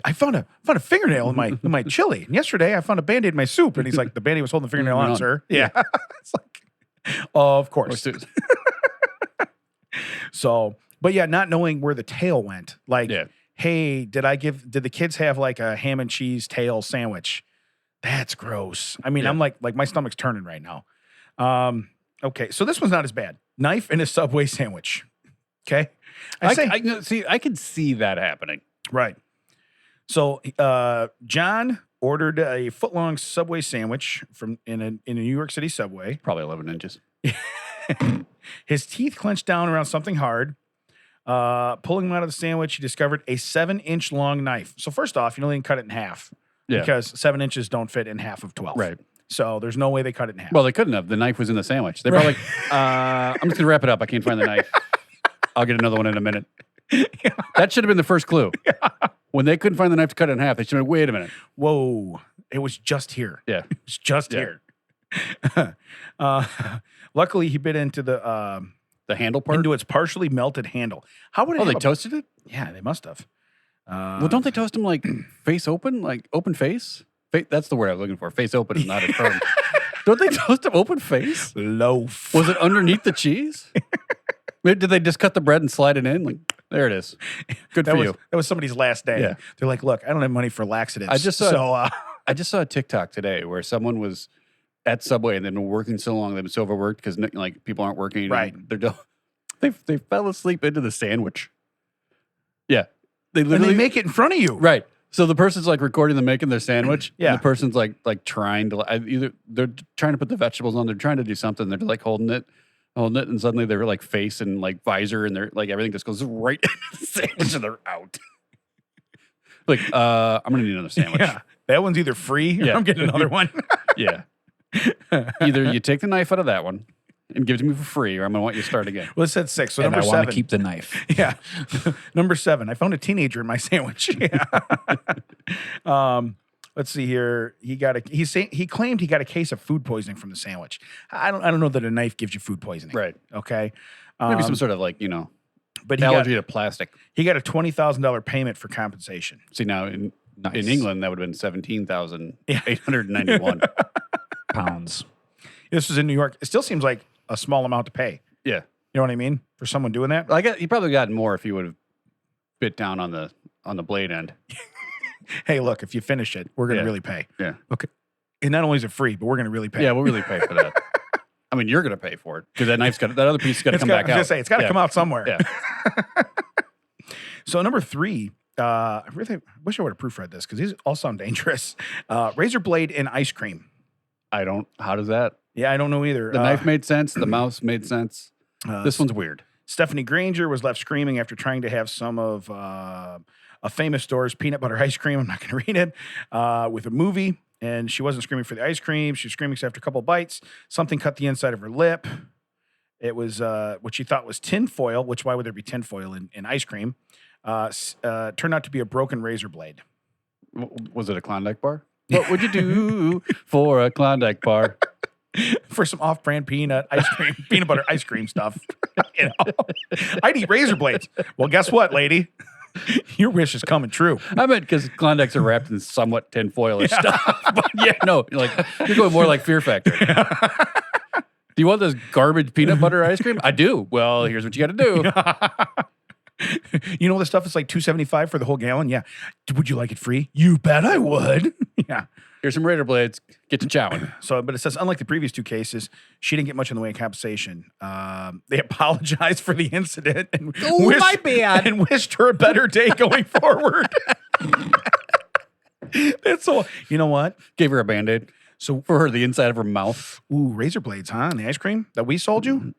I found a fingernail in my chili. And yesterday I found a Band-Aid in my soup. And he's like, the Band-Aid was holding the fingernail on, sir. Yeah. It's like, of course. So, but yeah, not knowing where the tail went. Like, hey, did the kids have like a ham and cheese tail sandwich? That's gross. I mean, I'm like my stomach's turning right now. Okay, so this one's not as bad. Knife in a Subway sandwich. Okay, I could see that happening. Right. So John ordered a foot-long Subway sandwich in a New York City Subway. Probably 11 inches. His teeth clenched down around something hard. Pulling him out of the sandwich, he discovered a 7-inch long knife. So first off, they can cut it in half. Yeah. Because 7 inches don't fit in half of 12. Right. So there's no way they cut it in half. Well, they couldn't have. The knife was in the sandwich. They probably I'm just going to wrap it up. I can't find the knife. I'll get another one in a minute. Yeah. That should have been the first clue. Yeah. When they couldn't find the knife to cut it in half, they should have, wait a minute. Whoa. It was just here. Yeah. It was just here. Luckily, he bit into the handle part? Into its partially melted handle. How would it they toasted it? Yeah, they must have. Well, don't they toast them like face open? Like open face? That's the word I was looking for. Face open is not a term. Don't they toast them open face? Loaf. Was it underneath the cheese? Maybe did they just cut the bread and slide it in? Like, there it is. Good for you. That was somebody's last day. Yeah. They're like, look, I don't have money for laxatives. I just saw a TikTok today where someone was at Subway and they've been working so long, they've been so overworked because like people aren't working. Right. They fell asleep into the sandwich. Yeah. They make it in front of you. Right. So the person's like recording them making their sandwich. Yeah. And the person's like trying to either they're trying to put the vegetables on, they're trying to do something. They're like holding it. holding it, and suddenly they're like face and like visor, and they're like everything just goes right in the sandwich, and they're out. Like, I'm gonna need another sandwich. Yeah, that one's either free or I'm getting another one. Yeah. Either you take the knife out of that one and give it to me for free, or I'm gonna want you to start again. Well, it said 6, so And number I want 7. to keep the knife. Yeah. Number 7. I found a teenager in my sandwich. Yeah. Let's see here. He claimed he got a case of food poisoning from the sandwich. I don't know that a knife gives you food poisoning. Right. Okay. Maybe some sort of like, but allergy to plastic. he got a $20,000 payment for compensation. See, now in Nice. England, that would have been 17,891. Pounds. This was in New York. It still seems like a small amount to pay. Yeah. You know what I mean? For someone doing that. He probably got more if he would have bit down on the blade end. Hey, look, if you finish it, we're going to Yeah. really pay. Yeah. Okay. And not only is it free, but we're going to really pay. Yeah, we'll really pay for that. I mean, you're going to pay for it because that other piece has got to come back out. I was going to say, it's got to come out somewhere. Yeah. So number 3, I really wish I would have proofread this because these all sound dangerous. Razor blade and ice cream. How does that? Yeah, I don't know either. The knife made sense. The mouse made sense. This one's weird. Stephanie Granger was left screaming after trying to have some of a famous store's peanut butter ice cream. I'm not going to read it. With a movie, and she wasn't screaming for the ice cream. She was screaming after a couple bites. Something cut the inside of her lip. It was what she thought was tin foil, which why would there be tin foil in ice cream? Turned out to be a broken razor blade. Was it a Klondike bar? What would you do for a Klondike bar? For some off-brand peanut butter ice cream stuff. I'd eat razor blades. Well, guess what, lady? Your wish is coming true. I meant because Klondikes are wrapped in somewhat tinfoil-ish stuff. But yeah, no, you're going more like Fear Factor. Do you want this garbage peanut butter ice cream? I do. Well, here's what you got to do. You know, the stuff is like $2.75 for the whole gallon. Yeah. Would you like it free? You bet I would. Yeah. Here's some razor blades. Get to chowing. So, but it says, unlike the previous 2 cases, she didn't get much in the way of compensation. They apologized for the incident and my bad. And wished her a better day going forward. That's all. You know what? Gave her a Band-Aid. So for the inside of her mouth. Ooh, razor blades, huh? And the ice cream that we sold you?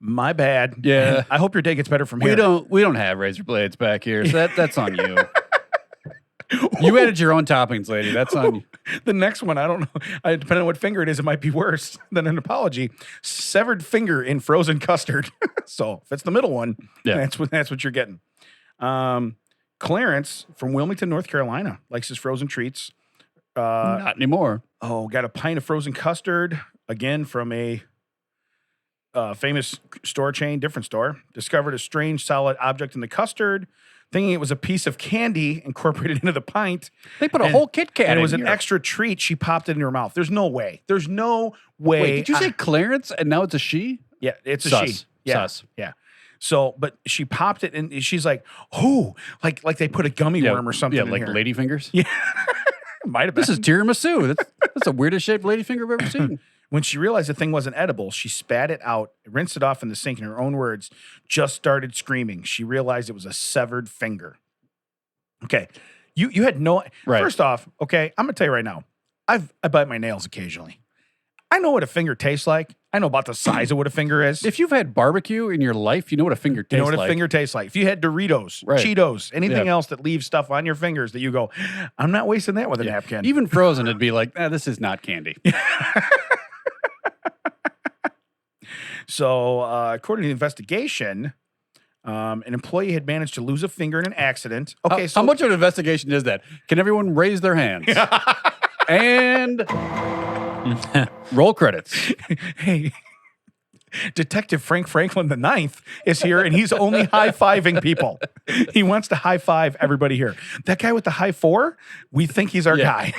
My bad. Yeah. And I hope your day gets better from here. We don't have razor blades back here, so that's on you. You added your own toppings, lady. That's on you. The next one, I don't know. Depending on what finger it is, it might be worse than an apology. Severed finger in frozen custard. So if it's the middle one, that's what you're getting. Clarence from Wilmington, North Carolina, likes his frozen treats. Not anymore. Oh, got a pint of frozen custard, again from a famous store chain, different store. Discovered a strange solid object in the custard, thinking it was a piece of candy incorporated into the pint. They put a whole Kit Kat and it in was an here. extra treat. She popped it in her mouth. There's no way. There's no way. Wait, did you say Clarence and now it's a she? Yeah, it's a Sus. she. Yeah. Sus. Yeah. So, but she popped it and she's like, oh, like they put a gummy worm or something in like here. ladyfingers? Yeah. Might have been. This is tiramisu. That's the weirdest shaped ladyfinger I've ever seen. When she realized the thing wasn't edible, she spat it out, rinsed it off in the sink, in her own words, just started screaming. She realized it was a severed finger. Okay. You had no... Right. First off, okay, I'm going to tell you right now, I bite my nails occasionally. I know what a finger tastes like. I know about the size of what a finger is. If you've had barbecue in your life, you know what a finger tastes like. You know what a finger tastes like. If you had Doritos, Right. Cheetos, anything else that leaves stuff on your fingers that you go, I'm not wasting that with a napkin. Even frozen, it'd be like, this is not candy. So, according to the investigation, an employee had managed to lose a finger in an accident. Okay, How much of an investigation is that? Can everyone raise their hands? And roll credits. Hey, Detective Frank Franklin the Ninth is here, and he's only high-fiving people. He wants to high-five everybody here. That guy with the high 4, we think he's our guy.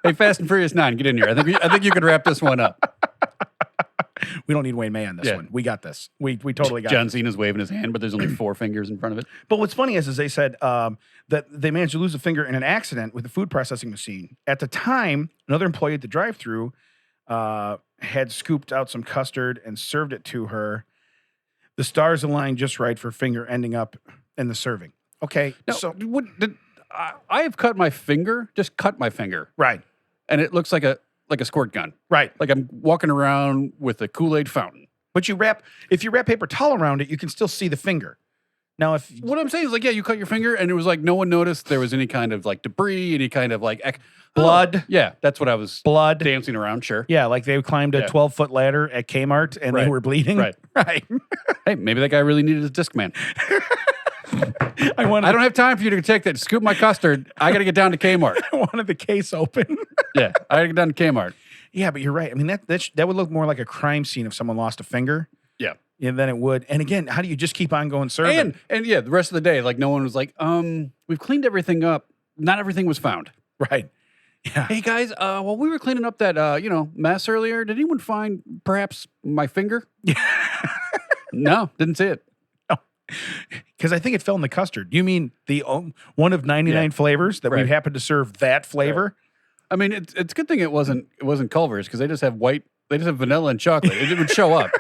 Hey, Fast and Furious 9, get in here. I think you could wrap this one up. We don't need Wayne May on this one. We got this. We totally got John this. Cena's waving his hand, but there's only 4 fingers in front of it. But what's funny is they said that they managed to lose a finger in an accident with a food processing machine. At the time, another employee at the drive-thru had scooped out some custard and served it to her. The stars aligned just right for finger ending up in the serving. Okay, Now, so I have cut my finger, just cut my finger, right, and it looks like a squirt gun. right. Like I'm walking around with a Kool-Aid fountain. But if you wrap paper towel around it, you can still see the finger. Now, if What I'm saying is like, yeah, you cut your finger and it was like no one noticed there was any kind of like debris, any kind of like blood, yeah, that's what I was blood, dancing around. Sure. yeah, like they climbed a 12-foot ladder at Kmart and they Right. were bleeding. Right. Right. Hey, maybe that guy really needed his Discman. I I don't have time for you to take that, scoop my custard. I got to get down to Kmart. I wanted the case open. Yeah, I got to get down to Kmart. Yeah, but you're right. I mean, that would look more like a crime scene if someone lost a finger. Yeah. Than it would. And again, how do you just keep on going serving? And yeah, the rest of the day, like no one was like, we've cleaned everything up. Not everything was found. Right. Yeah. Hey guys, while we were cleaning up that mess earlier, did anyone find perhaps my finger? No, didn't see it. Because I think it fell in the custard. You mean the one of 99 flavors that we Right. happened to serve that flavor? I mean, it's a good thing it wasn't Culver's because they just have vanilla and chocolate. It would show up.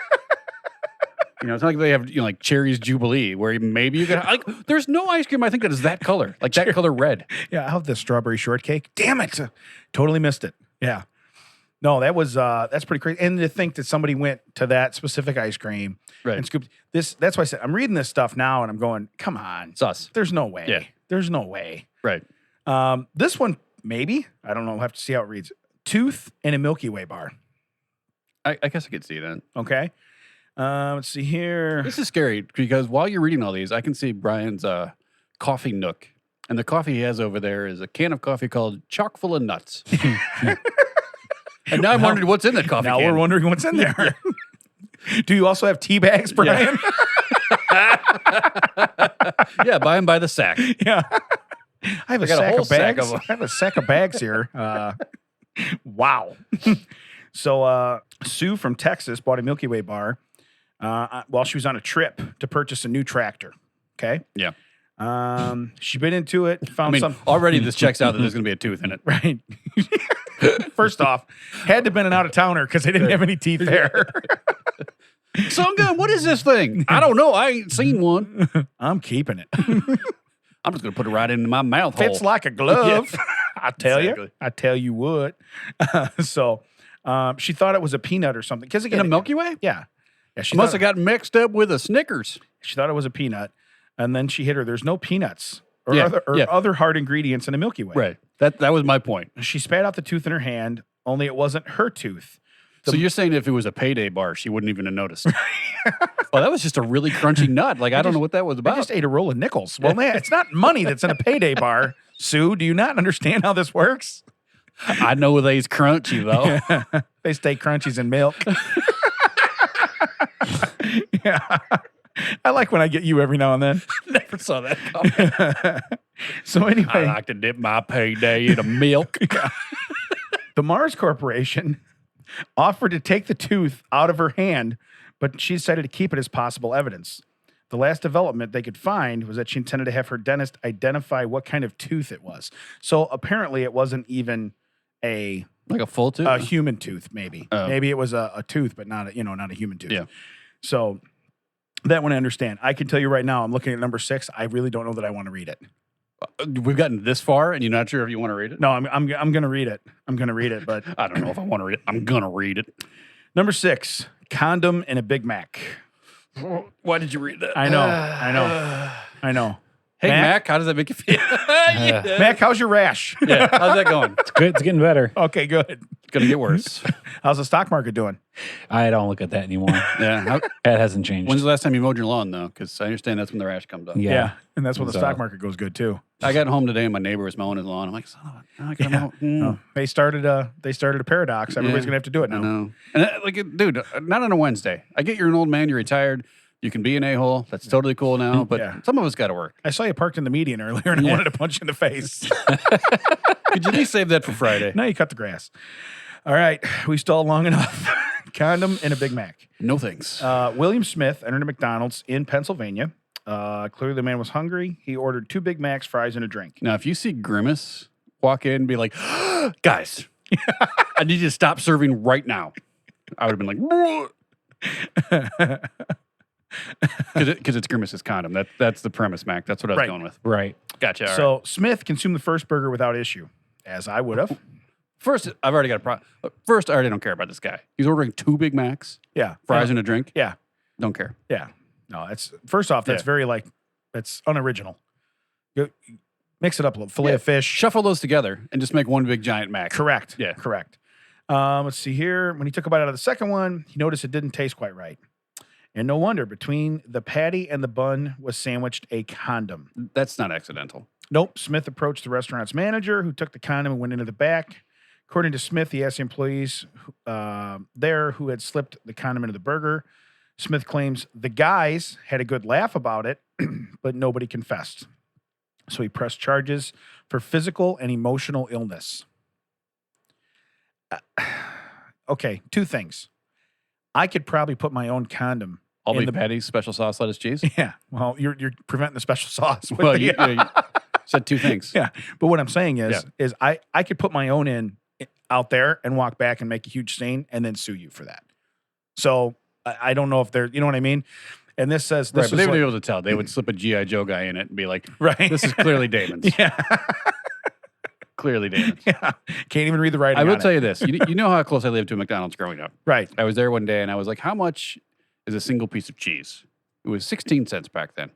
It's not like they have like Cherry's Jubilee where maybe you could there's no ice cream I think that is that color, like that color red. Yeah, I'll have the strawberry shortcake. Damn it. Totally missed it. Yeah. No, that's pretty crazy. And to think that somebody went to that specific ice cream Right. and scooped this. That's why I said I'm reading this stuff now and I'm going, come on. Sus. There's no way. Yeah. There's no way. Right. This one, maybe. I don't know. We'll have to see how it reads. Tooth in a Milky Way bar. I guess I could see that. Okay. Let's see here. This is scary because while you're reading all these, I can see Brian's coffee nook. And the coffee he has over there is a can of coffee called Chock full of nuts. And now I'm wondering what's in that coffee Now can. we're wondering what's in there. Do you also have tea bags, Brian? Yeah, buy them by the sack. Yeah. I have a got a sack whole of sack bags. of 'em. I have a sack of bags here. Wow. So Sue from Texas bought a Milky Way bar while she was on a trip to purchase a new tractor. Okay. Yeah. She bit into it, I found mean, some. already this checks out that there's going to be a tooth in it. Right. First off, had to have been an out of towner because they didn't have any teeth there. Son gun, what is this thing? I don't know. I ain't seen one. I'm keeping it. I'm just going to put it right into my mouth hole. Fits like a glove. Yeah. I tell you. Exactly. I tell you what. So she thought it was a peanut or something. Because In again, a Milky Way? yeah. Yeah, she Must thought, have got mixed up with a Snickers. she thought it was a peanut. And then she hit her. There's no peanuts or, Yeah, other hard ingredients in a Milky Way. Right. That was my point. She spat out the tooth in her hand, only it wasn't her tooth. So you're saying if it was a payday bar, she wouldn't even have noticed. Oh, that was just a really crunchy nut. Like, I don't know what that was I about. just ate a roll of nickels. Well, man, it's not money that's in a payday bar. Sue, do you not understand how this works? I know they's crunchy, though. They stay crunchies in milk. Yeah. I like when I get you every now and then. Never saw that coming. So anyway, I like to dip my payday in a milk. the Mars Corporation offered to take the tooth out of her hand, but she decided to keep it as possible evidence. The last development they could find was that she intended to have her dentist identify what kind of tooth it was. So apparently it wasn't even a Like a full tooth? human tooth, maybe. Oh. Maybe it was a tooth, but not a human tooth. Yeah. So that one I understand. I can tell you right now, I'm looking at number 6. I really don't know that I want to read it. We've gotten this far, and you're not sure if you want to read it? No, I'm going to read it. I'm going to read it, but I don't know if I want to read it. I'm going to read it. number 6, condom and a Big Mac. Why did you read that? I know. I know. Hey, Mac? Mac, how does that make you feel? Mac, how's your rash? Yeah, how's that going? It's good. It's getting better. Okay, good. It's going to get worse. How's the stock market doing? I don't look at that anymore. Yeah. That hasn't changed. When's the last time you mowed your lawn, though? Because I understand that's when the rash comes up. Yeah. And that's when the So- stock market goes good too. I got home today and my neighbor was mowing his lawn. I'm like, son of a, I gotta mow. Oh, they started a paradox. Everybody's Yeah. gonna have to do it I now. know. And dude, not on a Wednesday. I get you're an old man, you're retired, you can be an a-hole. That's totally cool now. But Yeah. some of us got to work. I saw you parked in the median earlier and I wanted to punch you in the face. Could you at least save that for Friday? Now you cut the grass. All right, we stalled long enough. Condom and a Big Mac. No thanks. William Smith entered a McDonald's in Pennsylvania. Clearly the man was hungry. He ordered 2 Big Macs, fries, and a drink. Now, if you see Grimace walk in and be like, guys, I need you to stop serving right now. I would have been like, because it's Grimace's condom. That's the premise, Mac. That's what I was Right. going with. Right. Gotcha. All right. So Smith consumed the first burger without issue, as I would have. First, I've already got a problem. First, I already don't care about this guy. He's ordering 2 Big Macs, Yeah. fries, and a drink. Yeah. Don't care. Yeah. No, that's first off, that's very that's unoriginal. Mix it up a little. Filet of fish. Shuffle those together and just make one big giant Mac. Correct. Yeah. Correct. Let's see here. When he took a bite out of the second one, he noticed it didn't taste quite right. And no wonder, between the patty and the bun was sandwiched a condom. That's not accidental. Nope. Smith approached the restaurant's manager, who took the condom and went into the back. According to Smith, he asked the employees there who had slipped the condom into the burger. Smith claims the guys had a good laugh about it, but nobody confessed. So he pressed charges for physical and emotional illness. Okay, 2 things. I could probably put my own condom. All in beef the patties, special sauce, lettuce, cheese. Yeah. Well, you're preventing the special sauce. with Well, the- you said 2 things. Yeah. But what I'm saying is I could put my own in out there and walk back and make a huge stain and then sue you for that. So I don't know if they're, you know what I mean? And this says this Right, but is they would be like- able to tell. They would slip a G.I. Joe guy in it and be like, right. this is clearly Damon's. Yeah. Clearly Damon's. Yeah. Can't even read the writing. I will on tell it. you this. You know how close I lived to a McDonald's growing up. Right. I was there one day and I was like, how much is a single piece of cheese? It was 16 cents back then.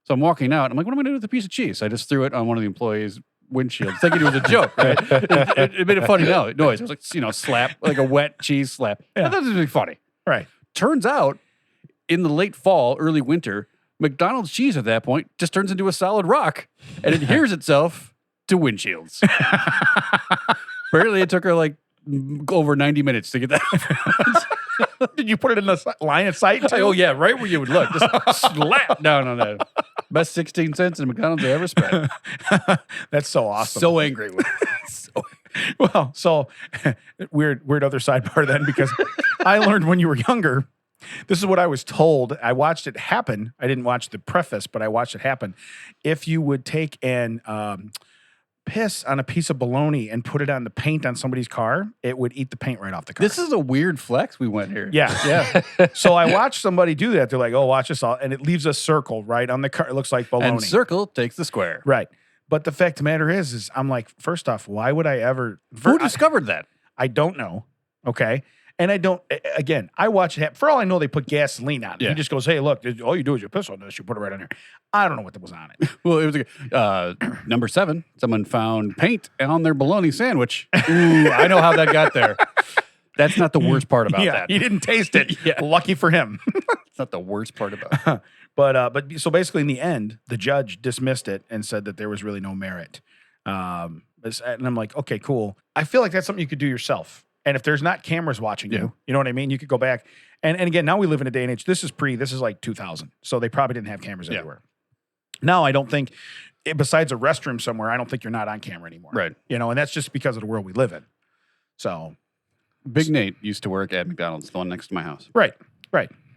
So I'm walking out. I'm like, what am I going to do with the piece of cheese? I just threw it on one of the employees' windshields, thinking it was a joke, right? It made a funny noise. It was like, slap, like a wet cheese slap. Yeah. I thought this would be funny. Right. Turns out, in the late fall, early winter, McDonald's cheese at that point just turns into a solid rock and adheres itself to windshields. Apparently, it took her like over 90 minutes to get that. Did you put it in the line of sight too? Oh, yeah, right where you would look. Just slap down on that. Best 16 cents in McDonald's I ever spent. That's so awesome. So angry with it. Well, so weird other sidebar then, because I learned when you were younger, this is what I was told. I watched it happen. I didn't watch the preface, but I watched it happen. If you would take and piss on a piece of bologna and put it on the paint on somebody's car, it would eat the paint right off the car. This is a weird flex we went here. Yeah. So I watched somebody do that. They're like, oh, watch this all. And it leaves a circle right on the car. It looks like bologna. And circle takes the square. Right. But the fact of the matter is I'm like, first off, why would I ever? Who discovered that? I don't know. Okay. And I don't, again, I watch it happen. For all I know, they put gasoline on it. Yeah. He just goes, hey, look, all you do is you piss on this. You put it right on here. I don't know what was on it. Well, it was number 7. Someone found paint on their bologna sandwich. Ooh, I know how that got there. That's not the worst part about that. He didn't taste it. Yeah. Lucky for him. It's not the worst part about it. But so basically in the end, the judge dismissed it and said that there was really no merit. And I'm like, okay, cool. I feel like that's something you could do yourself. And if there's not cameras watching you, you know what I mean? You could go back. And again, now we live in a day and age. This is like 2000. So they probably didn't have cameras everywhere. Now I don't think, besides a restroom somewhere, I don't think you're not on camera anymore. Right. You know, and that's just because of the world we live in. So. Big Nate used to work at McDonald's, the one next to my house. Right.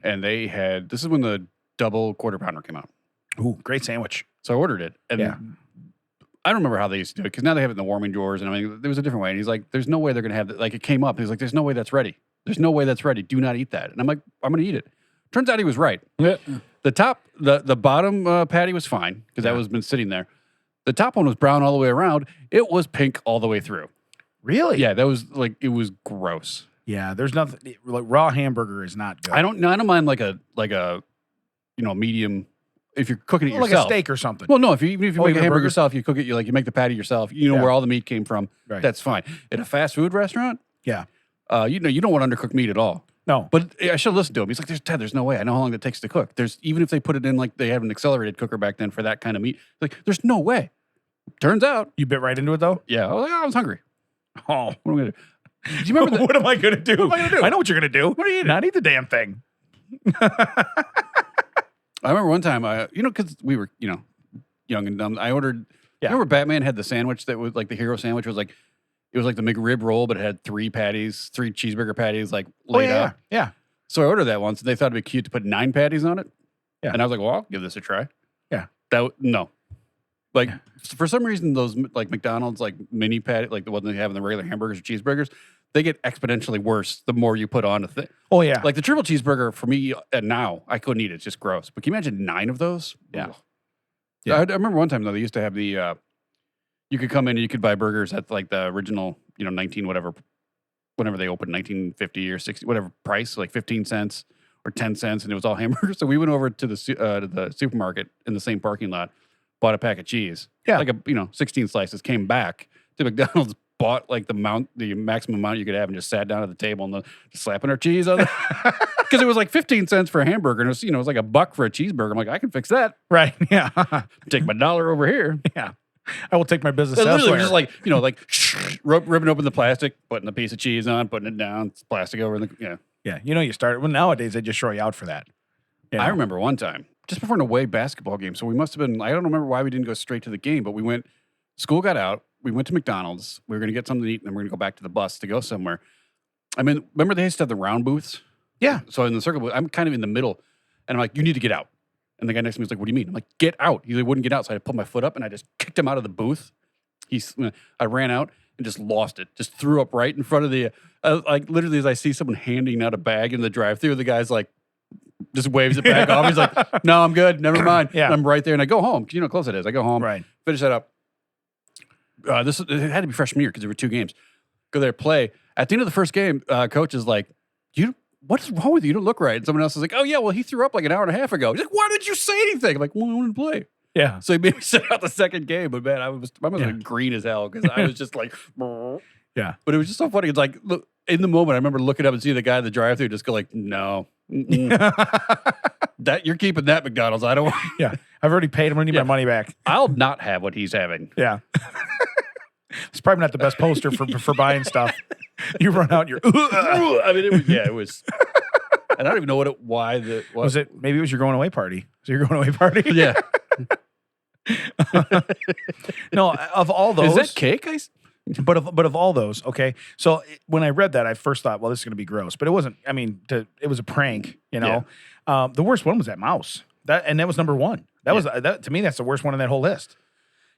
And they had, this is when the double quarter pounder came out. Ooh, great sandwich. So I ordered it. And I don't remember how they used to do it because now they have it in the warming drawers. And I mean, there was a different way. And he's like, there's no way they're going to have that. Like, it came up. He's like, there's no way that's ready. There's no way that's ready. Do not eat that. And I'm like, I'm going to eat it. Turns out he was right. Yeah. The top, the bottom patty was fine because that was been sitting there. The top one was brown all the way around. It was pink all the way through. Really? Yeah, that was like, it was gross. Yeah, there's nothing, like raw hamburger is not good. I don't mind like a medium if you're cooking it Well, like yourself. a steak or something. Well, no, if you make even a a hamburger burger? yourself, you cook it, you make the patty yourself, you know where all the meat came from. Right. That's fine. At a fast food restaurant, Yeah. you don't want undercooked meat at all. No. But I should listen to him. He's like, there's no way. I know how long it takes to cook. Even if they put it in, like they have an accelerated cooker back then for that kind of meat. Like, there's no way. Turns out, You bit right into it though? yeah, I was hungry. Oh. What am I going to do? Do you remember that? What am I going to do? What am I gonna do? I know what you're going to do. What are you eating? Not eat the damn thing. I remember one time, because we were, young and dumb. I ordered. Yeah. Remember Batman had the sandwich that was like the hero sandwich was like, it was like the McRib roll, but it had 3 cheeseburger patties like laid out. Yeah. So I ordered that once, and they thought it'd be cute to put 9 patties on it. Yeah. And I was like, well, I'll give this a try. Yeah. No. Like, for some reason, those like McDonald's like mini patty, like the one they have in the regular hamburgers or cheeseburgers, they get exponentially worse the more you put on a thing. Oh yeah. Like the triple cheeseburger for me now, I couldn't eat it. It's just gross. But can you imagine 9 of those? Yeah. Ugh. Yeah. I remember one time though, they used to have the, you could come in and you could buy burgers at like the original whenever they opened, 1950 or 60, whatever price, like 15 cents or 10 cents, and it was all hamburgers. So we went over to the supermarket in the same parking lot, bought a pack of cheese, like 16 slices, came back to McDonald's, bought like the maximum amount you could have, and just sat down at the table and just slapping our cheese on it. Because it was like 15 cents for a hamburger, and it was like $1 for a cheeseburger. I'm like, I can fix that. Right. Yeah. Take my $1 over here. Yeah. I will take my business Literally, elsewhere. just like, ripping open the plastic, putting a piece of cheese on, putting it down, plastic over the, Yeah. You start, well, nowadays they just throw you out for that. I remember one time, just before an away basketball game. So we must have been, I don't remember why we didn't go straight to the game, but school got out, we went to McDonald's, we were going to get something to eat, and then we're going to go back to the bus to go somewhere. I mean, remember they used to have the round booths? Yeah. So in the circle booth, I'm kind of in the middle, and I'm like, you need to get out. And the guy next to me was like, what do you mean? I'm like, get out. He wouldn't get out, so I put my foot up, and I just kicked him out of the booth. I ran out and just lost it. Just threw up right in front of the, like literally as I see someone handing out a bag in the drive-thru, the guy's like, just waves it back off. He's like, no, I'm good. Never mind. Yeah. And I'm right there, and I go home. You know how close it is. I go home, Right. finish that up. It had to be freshman year because there were 2 games. Go there, play. At the end of the first game, coach is like, what's wrong with you? You don't look right. And someone else is like, oh, yeah, well, he threw up like an hour and a half ago. He's like, why didn't you say anything? I'm like, well, I wanted to play. Yeah. So he made me sit out the second game. But, man, I was green as hell because I was just like, Yeah. But it was just so funny. It's like, look, in the moment, I remember looking up and seeing the guy in the drive-thru just go like, no. That you're keeping that McDonald's. I don't want. Yeah. I've already paid him. I need my money back. I'll not have what he's having. Yeah. It's probably not the best poster for buying stuff. You run out, you're. I mean, it was. And I don't even know Was it? Maybe it was your going away party. So your going away party. Yeah. No, of all those, is that cake? But of all those, okay. So when I read that, I first thought, well, this is going to be gross, but it wasn't. I mean, it was a prank. The worst one was that mouse. That was number one. That to me, that's the worst one in that whole list.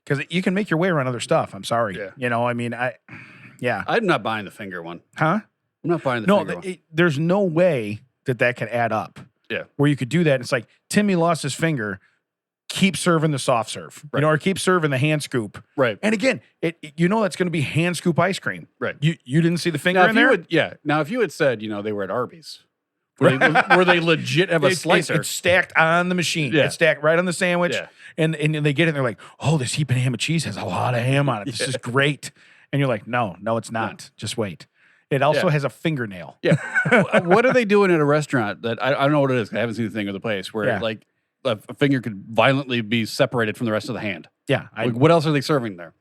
Because you can make your way around other stuff. I'm sorry. Yeah. I mean, I'm not buying the finger one. Huh? I'm not buying the finger one. There's no way that can add up. Yeah. Where you could do that. And it's like, Timmy lost his finger. Keep serving the soft serve. Right. Or keep serving the hand scoop. Right. And again, that's going to be hand scoop ice cream. Right. You didn't see the finger in there? Now, if you had said, they were at Arby's, where they legit have a slicer. It's stacked on the machine. Yeah. It's stacked right on the sandwich. Yeah. And they get it and they're like, oh, this heaping ham and cheese has a lot of ham on it. This is great. And you're like, no, it's not. Yeah. Just wait. It also has a fingernail. Yeah. What are they doing at a restaurant that I don't know what it is? I haven't seen the thing of the place where like a finger could violently be separated from the rest of the hand. Yeah. What else are they serving there?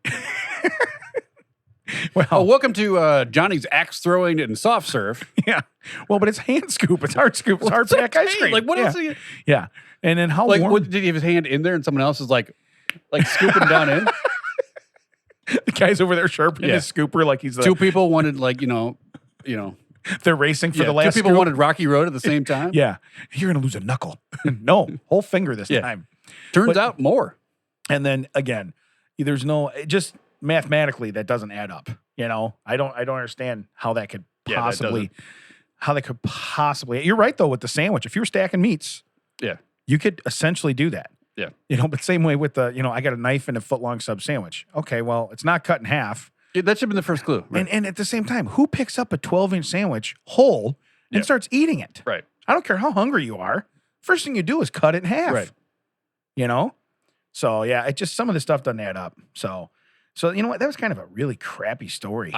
Well, welcome to Johnny's axe throwing and soft serve. Yeah. Well, but it's hand scoop. It's hard scoop. It's hard pack ice cream. Like what else? Yeah. And then how warm? Did he have his hand in there and someone else is like scooping down in? The guy's over there sharpening his scooper like he's 2 people wanted they're racing for the last 2 people scoop. wanted Rocky Road at the same time. Yeah. You're going to lose a knuckle. No, whole finger this time. Turns out more. And then again, there's just mathematically that doesn't add up. I don't understand how that could possibly, you're right though, with the sandwich. If you were stacking meats, you could essentially do that. Yeah. But same way with the, I got a knife and a foot-long sub sandwich. Okay, well, it's not cut in half. Yeah, that should have been the first clue. Right? And at the same time, who picks up a 12-inch sandwich whole and starts eating it? Right. I don't care how hungry you are. First thing you do is cut it in half. Right. So, yeah, it just, some of the stuff doesn't add up. So you know what? That was kind of a really crappy story.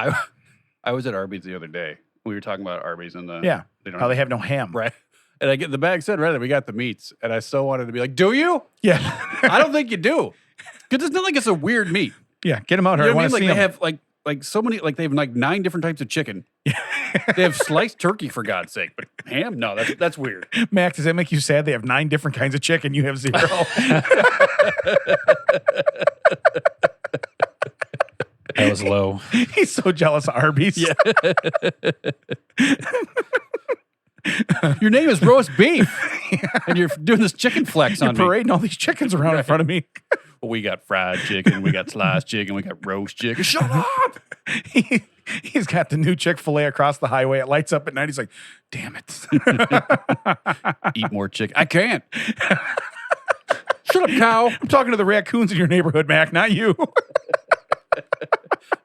I was at Arby's the other day. We were talking about Arby's and how they have no ham. Right. And I get the bag said, right, we got the meats. And I so wanted to be like, do you? Yeah. I don't think you do. Because it's not like it's a weird meat. Yeah, get them out here. You know I want to see They them. have so many, they have 9 different types of chicken. They have sliced turkey, for God's sake. But ham? No, that's weird. Mac, does that make you sad? They have 9 different kinds of chicken. You have 0. That was low. He's so jealous of Arby's. Yeah. Your name is roast beef. And you're doing this chicken flex on me. You're parading all these chickens around in front of me. Well, we got fried chicken, we got sliced chicken, we got roast chicken. Shut up! He's got the new Chick-fil-A across the highway. It lights up at night. He's like, damn it. Eat more chicken. I can't. Shut up, cow. I'm talking to the raccoons in your neighborhood, Mac, not you.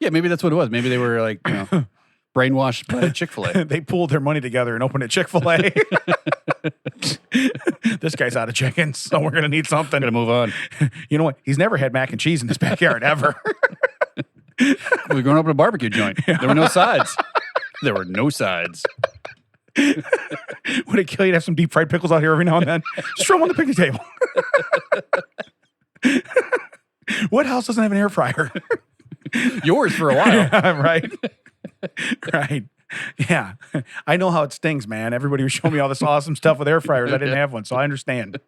Yeah, maybe that's what it was. Maybe they were like, brainwashed by Chick-fil-A. They pooled their money together and opened a Chick-fil-A. This guy's out of chickens, so we're going to need something. Gonna move on. You know what? He's never had mac and cheese in his backyard ever. We were going to open a barbecue joint. There were no sides. There were no sides. Would it kill you to have some deep fried pickles out here every now and then? Just throw them on the picnic table. What house doesn't have an air fryer? Yours for a while. Yeah, right. Right. Yeah. I know how it stings, man. Everybody was showing me all this awesome stuff with air fryers. I didn't have one, so I understand.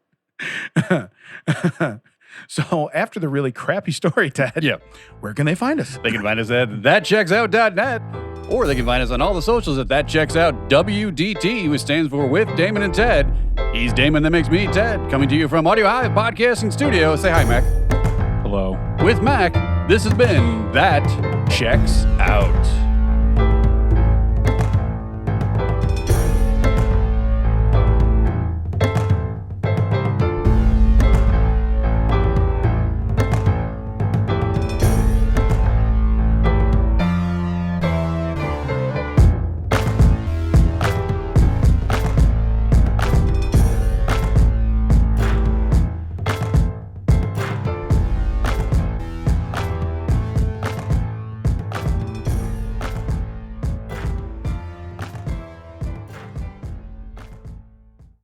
So after the really crappy story, Ted, where can they find us? They can find us at thatchecksout.net, or they can find us on all the socials at thatchecksout.WDT, which stands for With Damon and Ted. He's Damon, that makes me Ted, coming to you from Audiohive Podcasting Studio. Say hi, Mac. Hello. With Mac, this has been That Checks Out.